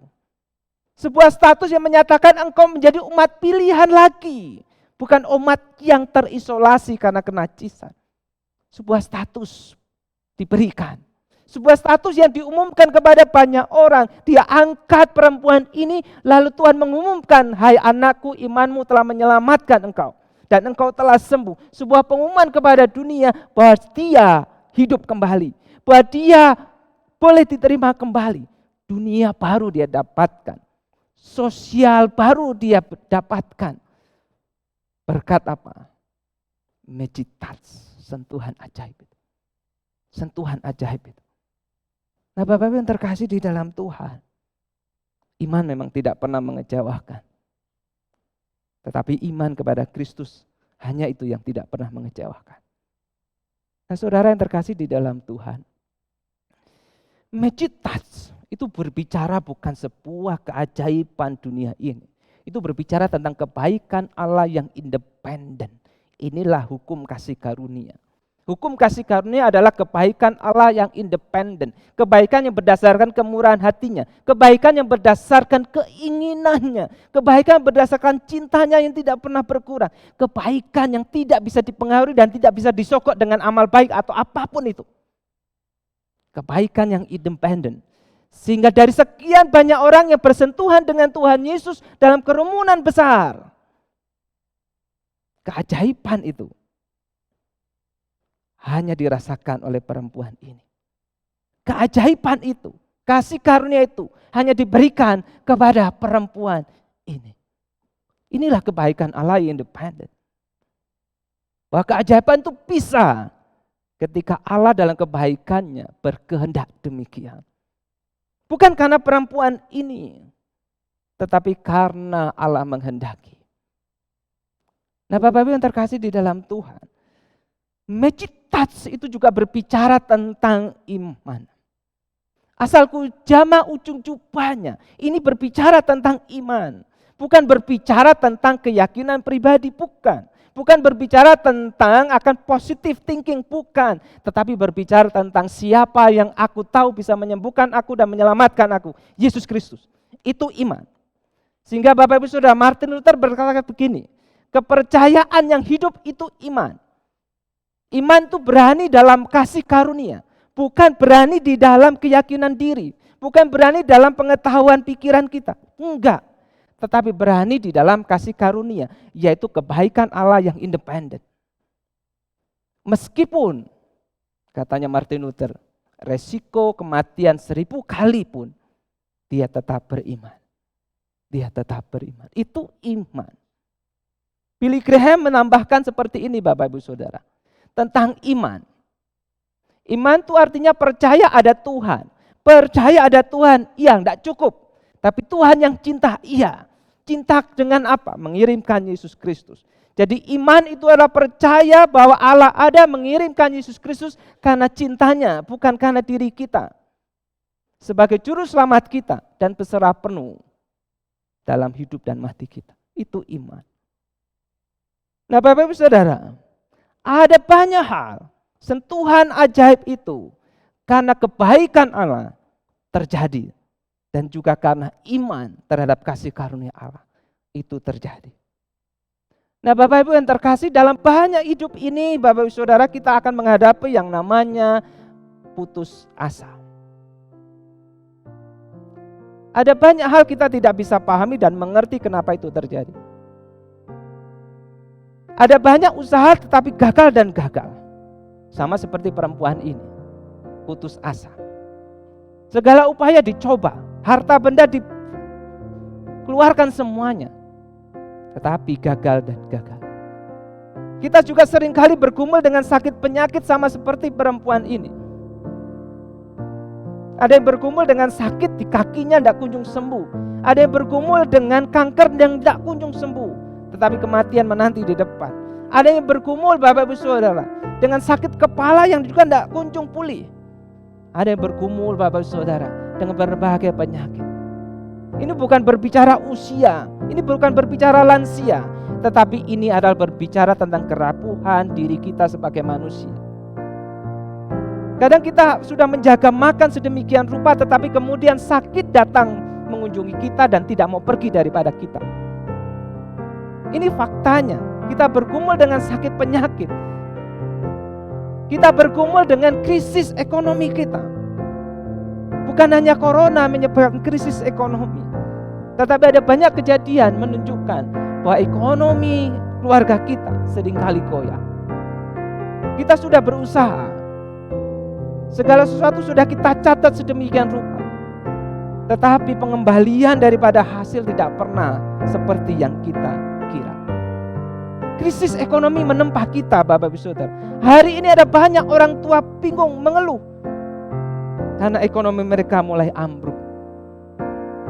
Sebuah status yang menyatakan engkau menjadi umat pilihan lagi, bukan umat yang terisolasi karena kenajisan. Sebuah status diberikan. Sebuah status yang diumumkan kepada banyak orang. Dia angkat perempuan ini, lalu Tuhan mengumumkan, hai anakku, imanmu telah menyelamatkan engkau. Dan engkau telah sembuh. Sebuah pengumuman kepada dunia bahwa dia hidup kembali. Bahwa dia boleh diterima kembali. Dunia baru dia dapatkan. Sosial baru dia dapatkan. Berkat apa? Magic touch. Sentuhan ajaib itu. Sentuhan ajaib itu. Nah, Bapak-Ibu yang terkasih di dalam Tuhan, iman memang tidak pernah mengecewakan. Tetapi iman kepada Kristus hanya itu yang tidak pernah mengecewakan. Nah, saudara yang terkasih di dalam Tuhan, magic touch itu berbicara bukan sebuah keajaiban dunia ini. Itu berbicara tentang kebaikan Allah yang independen. Inilah hukum kasih karunia. Hukum kasih karunia adalah kebaikan Allah yang independen. Kebaikan yang berdasarkan kemurahan hatinya. Kebaikan yang berdasarkan keinginannya. Kebaikan berdasarkan cintanya yang tidak pernah berkurang. Kebaikan yang tidak bisa dipengaruhi dan tidak bisa disokok dengan amal baik atau apapun itu. Kebaikan yang independen. Sehingga dari sekian banyak orang yang bersentuhan dengan Tuhan Yesus dalam kerumunan besar, keajaiban itu hanya dirasakan oleh perempuan ini. Keajaiban itu, kasih karunia itu hanya diberikan kepada perempuan ini. Inilah kebaikan Allah yang independen. Bahwa keajaiban itu bisa ketika Allah dalam kebaikannya berkehendak demikian. Bukan karena perempuan ini, tetapi karena Allah menghendaki. Nah, Bapak-Ibu yang terkasih di dalam Tuhan, magic touch itu juga berbicara tentang iman. Asalku jama ujung jubahnya, ini berbicara tentang iman. Bukan berbicara tentang keyakinan pribadi, bukan. Bukan berbicara tentang akan positive thinking, bukan. Tetapi berbicara tentang siapa yang aku tahu bisa menyembuhkan aku dan menyelamatkan aku. Yesus Kristus. Itu iman. Sehingga Bapak Ibu Saudara, Martin Luther berkata begini, kepercayaan yang hidup itu iman. Iman itu berani dalam kasih karunia. Bukan berani di dalam keyakinan diri. Bukan berani dalam pengetahuan pikiran kita. Enggak. Tetapi berani di dalam kasih karunia, yaitu kebaikan Allah yang independen. Meskipun, katanya Martin Luther, resiko kematian 1000 kali pun, dia tetap beriman. Dia tetap beriman. Itu iman. Billy Graham menambahkan seperti ini Bapak Ibu Saudara, tentang iman. Iman itu artinya percaya ada Tuhan. Percaya ada Tuhan, iya enggak cukup. Tapi Tuhan yang cinta, iya. Cinta dengan apa? Mengirimkan Yesus Kristus. Jadi iman itu adalah percaya bahwa Allah ada mengirimkan Yesus Kristus karena cintanya, bukan karena diri kita. Sebagai juru selamat kita dan peserta penuh dalam hidup dan mati kita. Itu iman. Nah, Bapak Ibu Saudara, ada banyak hal sentuhan ajaib itu karena kebaikan Allah terjadi. Dan juga karena iman terhadap kasih karunia Allah itu terjadi. Nah, Bapak Ibu yang terkasih, dalam banyak hidup ini Bapak Ibu Saudara, kita akan menghadapi yang namanya putus asa. Ada banyak hal kita tidak bisa pahami dan mengerti kenapa itu terjadi. Ada banyak usaha tetapi gagal dan gagal. Sama seperti perempuan ini, putus asa. Segala upaya dicoba, harta benda dikeluarkan semuanya, tetapi gagal dan gagal. Kita juga seringkali bergumul dengan sakit penyakit sama seperti perempuan ini. Ada yang bergumul dengan sakit di kakinya tidak kunjung sembuh. Ada yang bergumul dengan kanker yang tidak kunjung sembuh, tetapi kematian menanti di depan. Ada yang bergumul Bapak Ibu Saudara dengan sakit kepala yang juga tidak kunjung pulih. Ada yang bergumul Bapak Ibu Saudara dengan berbagai penyakit. Ini bukan berbicara usia, ini bukan berbicara lansia, tetapi ini adalah berbicara tentang kerapuhan diri kita sebagai manusia. Kadang kita sudah menjaga makan sedemikian rupa, tetapi kemudian sakit datang mengunjungi kita dan tidak mau pergi daripada kita. Ini faktanya. Kita bergumul dengan sakit penyakit. Kita bergumul dengan krisis ekonomi kita. Bukan hanya corona menyebabkan krisis ekonomi, tetapi ada banyak kejadian menunjukkan bahwa ekonomi keluarga kita seringkali goyah. Kita sudah berusaha, segala sesuatu sudah kita catat sedemikian rupa, tetapi pengembalian daripada hasil tidak pernah seperti yang kita kira. Krisis ekonomi menempa kita Bapak Ibu Saudara. Hari ini ada banyak orang tua bingung mengeluh karena ekonomi mereka mulai ambruk.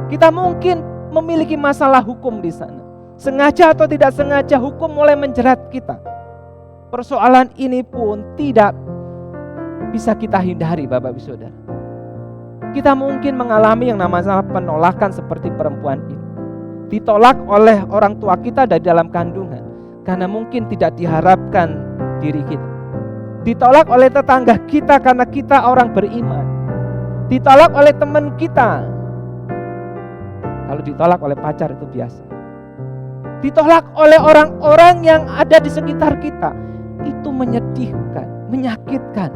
Kita mungkin memiliki masalah hukum di sana. Sengaja atau tidak sengaja hukum mulai menjerat kita. Persoalan ini pun tidak bisa kita hindari Bapak Ibu Saudara. Kita mungkin mengalami yang namanya penolakan seperti perempuan ini. Ditolak oleh orang tua kita dari dalam kandungan karena mungkin tidak diharapkan diri kita. Ditolak oleh tetangga kita karena kita orang beriman. Ditolak oleh teman kita. Kalau ditolak oleh pacar itu biasa. Ditolak oleh orang-orang yang ada di sekitar kita. Itu menyedihkan, menyakitkan.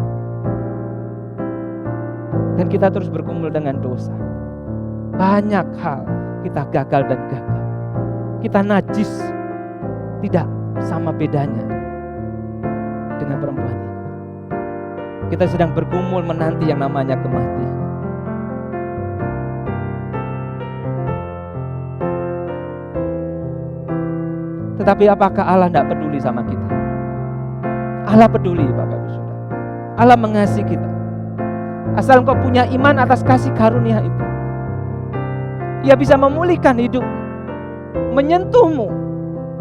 Dan kita terus bergumul dengan dosa. Banyak hal kita gagal dan gagal. Kita najis. Tidak sama bedanya dengan perempuan ini. Kita sedang bergumul menanti yang namanya kematian. Tetapi apakah Allah tidak peduli sama kita? Allah peduli Bapak Ibu Saudara. Allah mengasihi kita. Asal engkau punya iman atas kasih karunia itu, Ia bisa memulihkan hidup, menyentuhmu,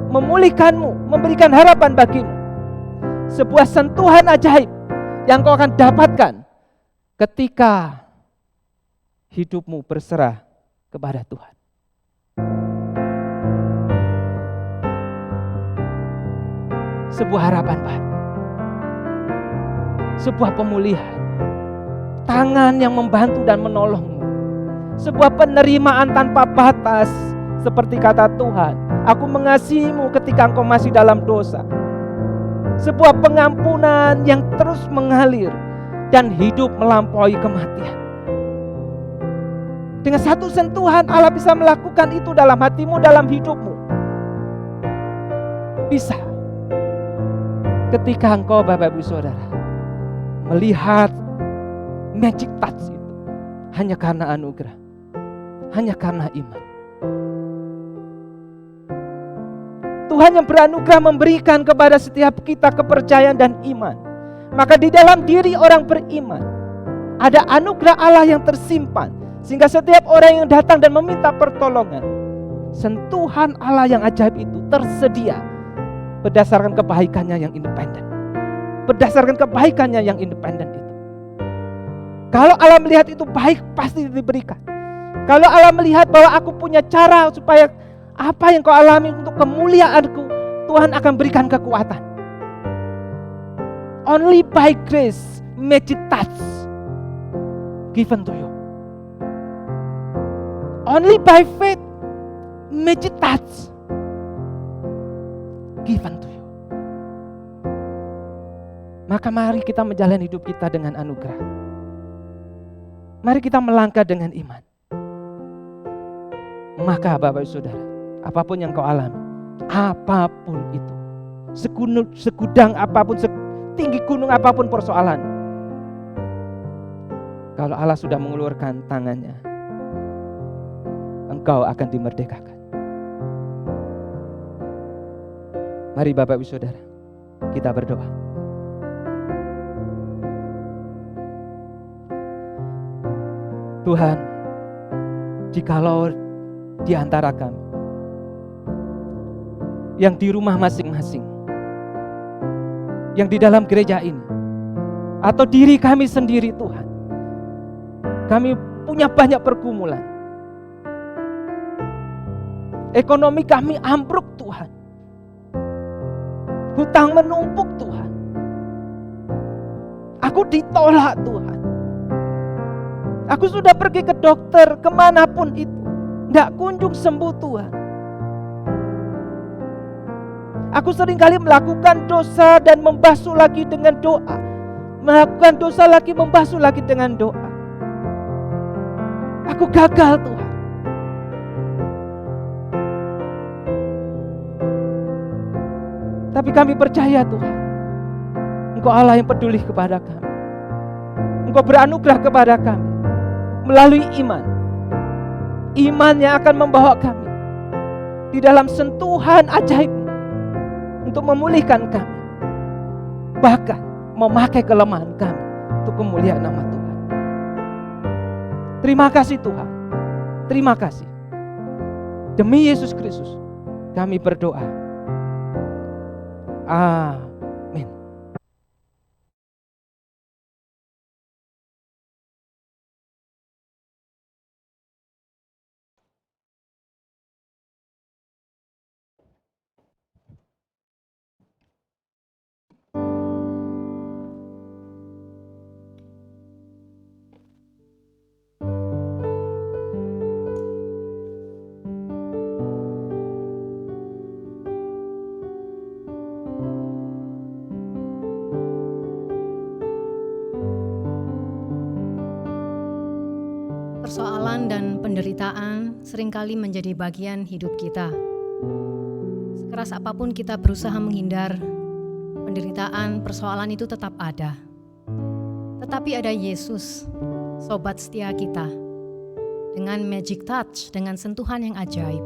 memulihkanmu, memberikan harapan bagimu. Sebuah sentuhan ajaib yang kau akan dapatkan ketika hidupmu berserah kepada Tuhan. Sebuah harapan baru, sebuah pemulihan, tangan yang membantu dan menolongmu, sebuah penerimaan tanpa batas seperti kata Tuhan, aku mengasihimu ketika engkau masih dalam dosa. Sebuah pengampunan yang terus mengalir dan hidup melampaui kematian. Dengan satu sentuhan Allah bisa melakukan itu dalam hatimu, dalam hidupmu. Bisa. Ketika engkau Bapak Ibu Saudara melihat magic touch itu hanya karena anugerah, hanya karena iman. Tuhan yang beranugerah memberikan kepada setiap kita kepercayaan dan iman. Maka di dalam diri orang beriman ada anugerah Allah yang tersimpan, sehingga setiap orang yang datang dan meminta pertolongan, sentuhan Allah yang ajaib itu tersedia berdasarkan kebaikannya yang independen. Berdasarkan kebaikannya yang independen itu. Kalau Allah melihat itu baik, pasti diberikan. Kalau Allah melihat bahwa aku punya cara supaya apa yang kau alami untuk kemuliaanku, Tuhan akan berikan kekuatan. Only by grace, magic touch given to you. Only by faith, magic touch given to you. Maka mari kita menjalani hidup kita dengan anugerah. Mari kita melangkah dengan iman. Maka Bapak Saudara, apapun yang kau alami, apapun itu, segudang apapun, setinggi gunung apapun persoalan, kalau Allah sudah mengulurkan tangannya, engkau akan dimerdekakan. Mari Bapak Ibu Saudara, kita berdoa. Tuhan, jikalau di antara kami yang di rumah masing-masing, yang di dalam gereja ini, atau diri kami sendiri Tuhan, kami punya banyak pergumulan, ekonomi kami ambruk Tuhan, hutang menumpuk Tuhan, aku ditolak Tuhan, aku sudah pergi ke dokter kemanapun itu, tidak kunjung sembuh Tuhan. Aku seringkali melakukan dosa dan membasuh lagi dengan doa, melakukan dosa lagi, membasuh lagi dengan doa. Aku gagal Tuhan. Tapi kami percaya Tuhan, Engkau Allah yang peduli kepada kami. Engkau beranugerah kepada kami melalui iman. Iman yang akan membawa kami di dalam sentuhan ajaib untuk memulihkan kami, bahkan memakai kelemahan kami untuk kemuliaan nama Tuhan. Terima kasih Tuhan, terima kasih. Demi Yesus Kristus kami berdoa. Amin. Persoalan dan penderitaan seringkali menjadi bagian hidup kita. Sekeras apapun kita berusaha menghindar, penderitaan, persoalan itu tetap ada. Tetapi ada Yesus, sobat setia kita. Dengan magic touch, dengan sentuhan yang ajaib,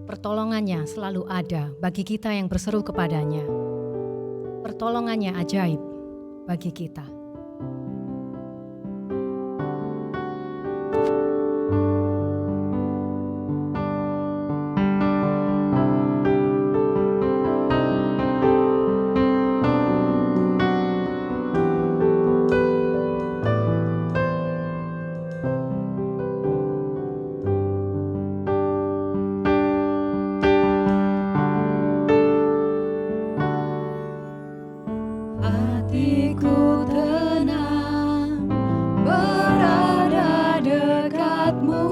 pertolongannya selalu ada bagi kita yang berseru kepadanya. Pertolongannya ajaib bagi kita. Hatiku tenang berada dekatmu,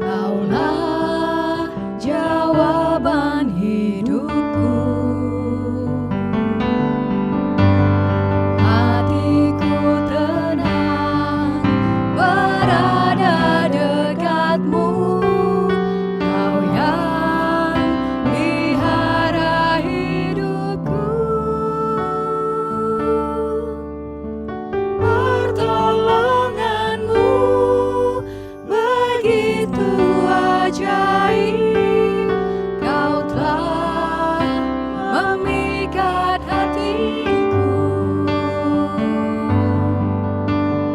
Kaulah jawaban hidupku. Hatiku tenang berada dekatmu, Kau yang melihara hidupku. Pertolonganmu begitu ajaib, Kau telah memikat hatiku.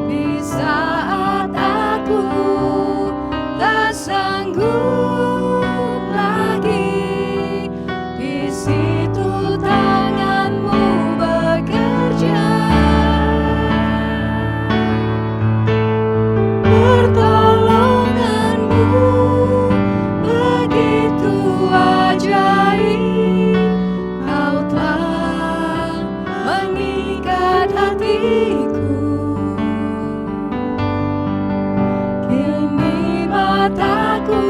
Di saat aku tak sanggup lagi, di situ tanganmu bekerja. Pertolonganmu begitu ajaib, Kau telah mengikat hatiku. Kini mataku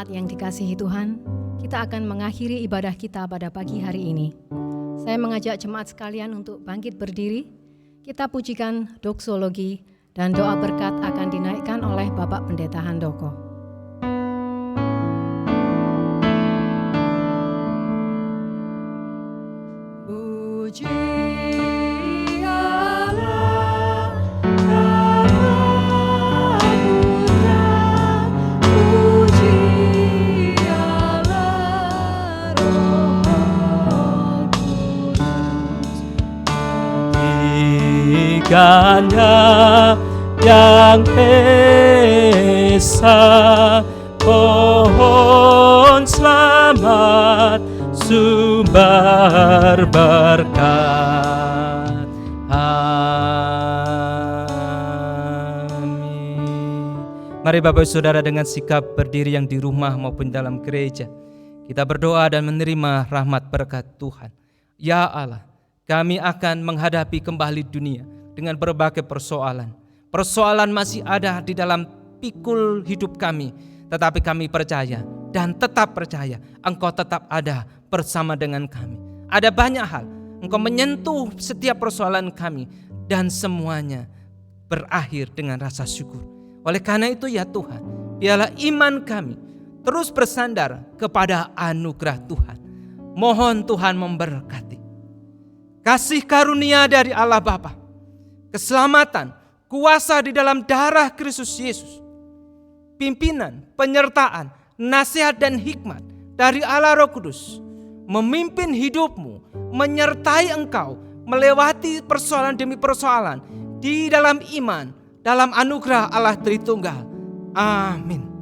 Jemaat yang dikasihi Tuhan, kita akan mengakhiri ibadah kita pada pagi hari ini. Saya mengajak jemaat sekalian untuk bangkit berdiri. Kita pujikan doksologi dan doa berkat akan dinaikkan oleh Bapak Pendeta Handoko. Puji Allah, Allah Putra, puji Allah Roh Kudus. Tiganya yang esa, pohon selamat, sumber berkat. Amin. Mari Bapak Saudara dengan sikap berdiri yang di rumah maupun dalam gereja, kita berdoa dan menerima rahmat berkat Tuhan. Ya Allah, kami akan menghadapi kembali dunia dengan berbagai persoalan. Persoalan masih ada di dalam pikul hidup kami, tetapi kami percaya dan tetap percaya Engkau tetap ada bersama dengan kami. Ada banyak hal Engkau menyentuh setiap persoalan kami dan semuanya berakhir dengan rasa syukur. Oleh karena itu ya Tuhan, biarlah iman kami terus bersandar kepada anugerah Tuhan. Mohon Tuhan memberkati. Kasih karunia dari Allah Bapa, keselamatan, kuasa di dalam darah Kristus Yesus, pimpinan, penyertaan, nasihat dan hikmat dari Allah Roh Kudus memimpin hidupmu, menyertai engkau melewati persoalan demi persoalan di dalam iman, dalam anugerah Allah Tritunggal. Amin.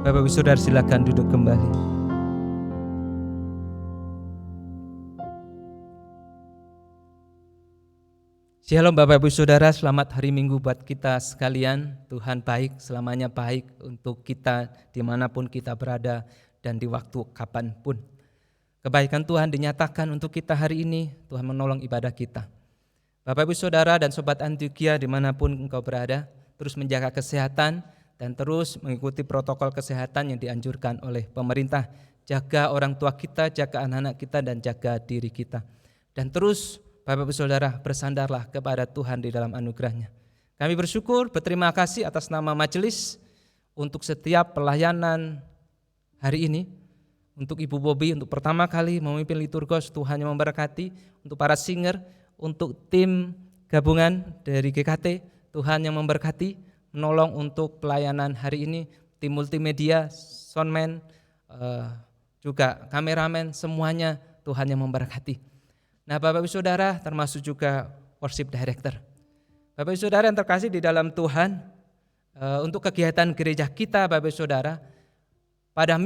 Bapak Ibu Saudara silakan duduk kembali. Shalom Bapak Ibu Saudara, selamat hari Minggu buat kita sekalian. Tuhan baik, selamanya baik untuk kita dimanapun kita berada dan di waktu kapanpun. Kebaikan Tuhan dinyatakan untuk kita hari ini, Tuhan menolong ibadah kita. Bapak Ibu Saudara dan Sobat Antioquia dimanapun engkau berada, terus menjaga kesehatan dan terus mengikuti protokol kesehatan yang dianjurkan oleh pemerintah. Jaga orang tua kita, jaga anak-anak kita dan jaga diri kita. Dan terus Bapak Ibu Saudara bersandarlah kepada Tuhan di dalam anugerah-Nya. Kami bersyukur, berterima kasih atas nama majelis untuk setiap pelayanan hari ini. Untuk Ibu Bobi untuk pertama kali memimpin liturgos, Tuhan yang memberkati. Untuk para singer, untuk tim gabungan dari GKT, Tuhan yang memberkati, menolong untuk pelayanan hari ini. Tim multimedia, soundman, juga kameramen, semuanya Tuhan yang memberkati. Nah Bapak Ibu Saudara termasuk juga worship director. Bapak Ibu Saudara yang terkasih di dalam Tuhan, untuk kegiatan gereja kita Bapak Ibu Saudara, pada 2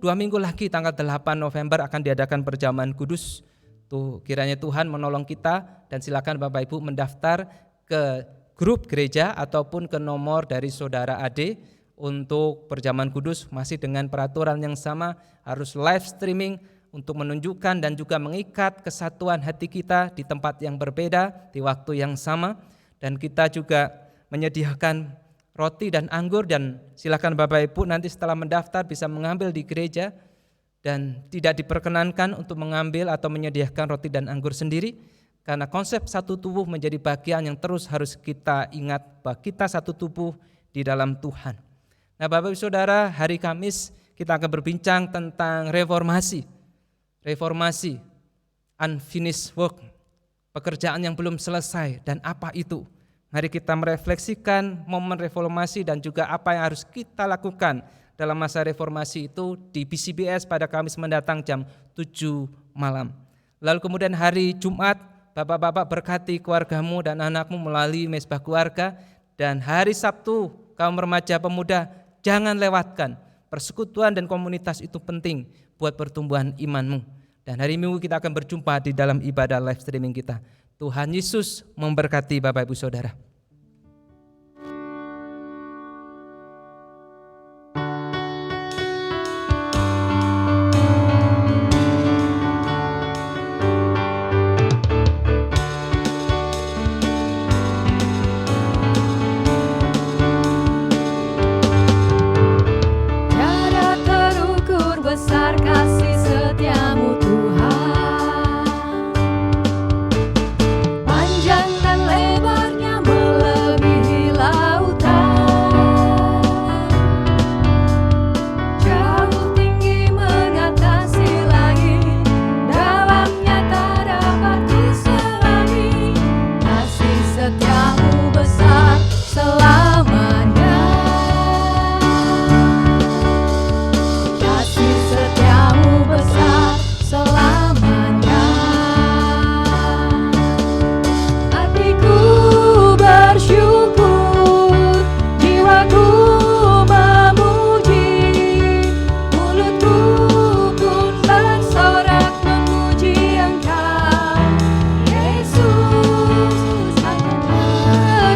minggu lagi tanggal 8 November akan diadakan perjamuan kudus. Tuh kiranya Tuhan menolong kita dan silakan Bapak Ibu mendaftar ke grup gereja ataupun ke nomor dari Saudara Ade untuk perjamuan kudus, masih dengan peraturan yang sama, harus live streaming untuk menunjukkan dan juga mengikat kesatuan hati kita di tempat yang berbeda, di waktu yang sama. Dan kita juga menyediakan roti dan anggur, dan silakan Bapak Ibu nanti setelah mendaftar bisa mengambil di gereja, dan tidak diperkenankan untuk mengambil atau menyediakan roti dan anggur sendiri, karena konsep satu tubuh menjadi bagian yang terus harus kita ingat bahwa kita satu tubuh di dalam Tuhan. Nah Bapak Ibu Saudara, hari Kamis kita akan berbincang tentang reformasi, unfinished work, pekerjaan yang belum selesai dan apa itu. Mari kita merefleksikan momen reformasi dan juga apa yang harus kita lakukan dalam masa reformasi itu di BCBS pada Kamis mendatang jam 7 malam. Lalu kemudian hari Jumat, Bapak-bapak berkati keluargamu dan anakmu melalui mesbah keluarga. Dan hari Sabtu, kaum remaja pemuda, jangan lewatkan. Persekutuan dan komunitas itu penting buat pertumbuhan imanmu. Dan hari Minggu kita akan berjumpa di dalam ibadah live streaming kita. Tuhan Yesus memberkati Bapak Ibu Saudara. Tiada terukur besar kasih setiamu Tuhan, panjang dan lebarnya melebihi lautan, jauh tinggi mengatasi langit, dalamnya tak dapat kuselami. Kasih setiamu besar selamanya, kasih setiamu besar selamanya. Hatiku bersyukur, jiwaku memuji, mulutku pun bersorak memuji Engkau, Yesus. Akan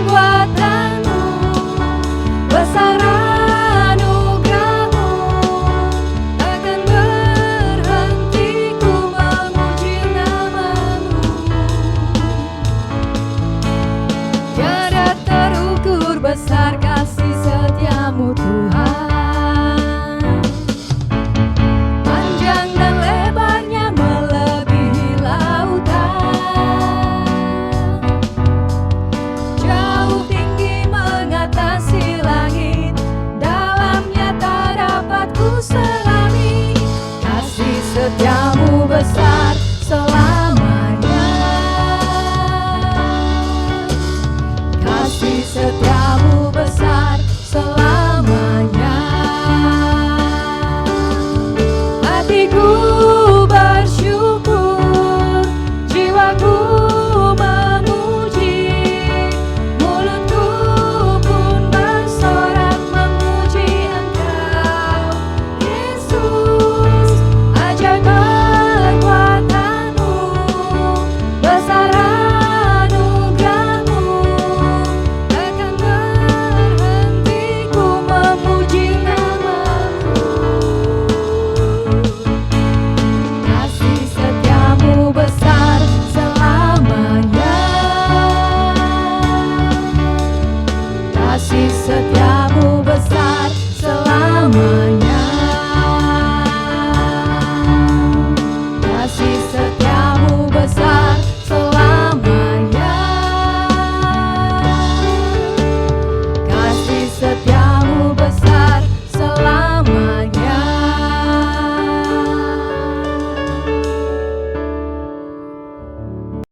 perbuatanmu, besar anugerahmu, takkan berhenti ku memuji namamu. Tiada terukur besar kasih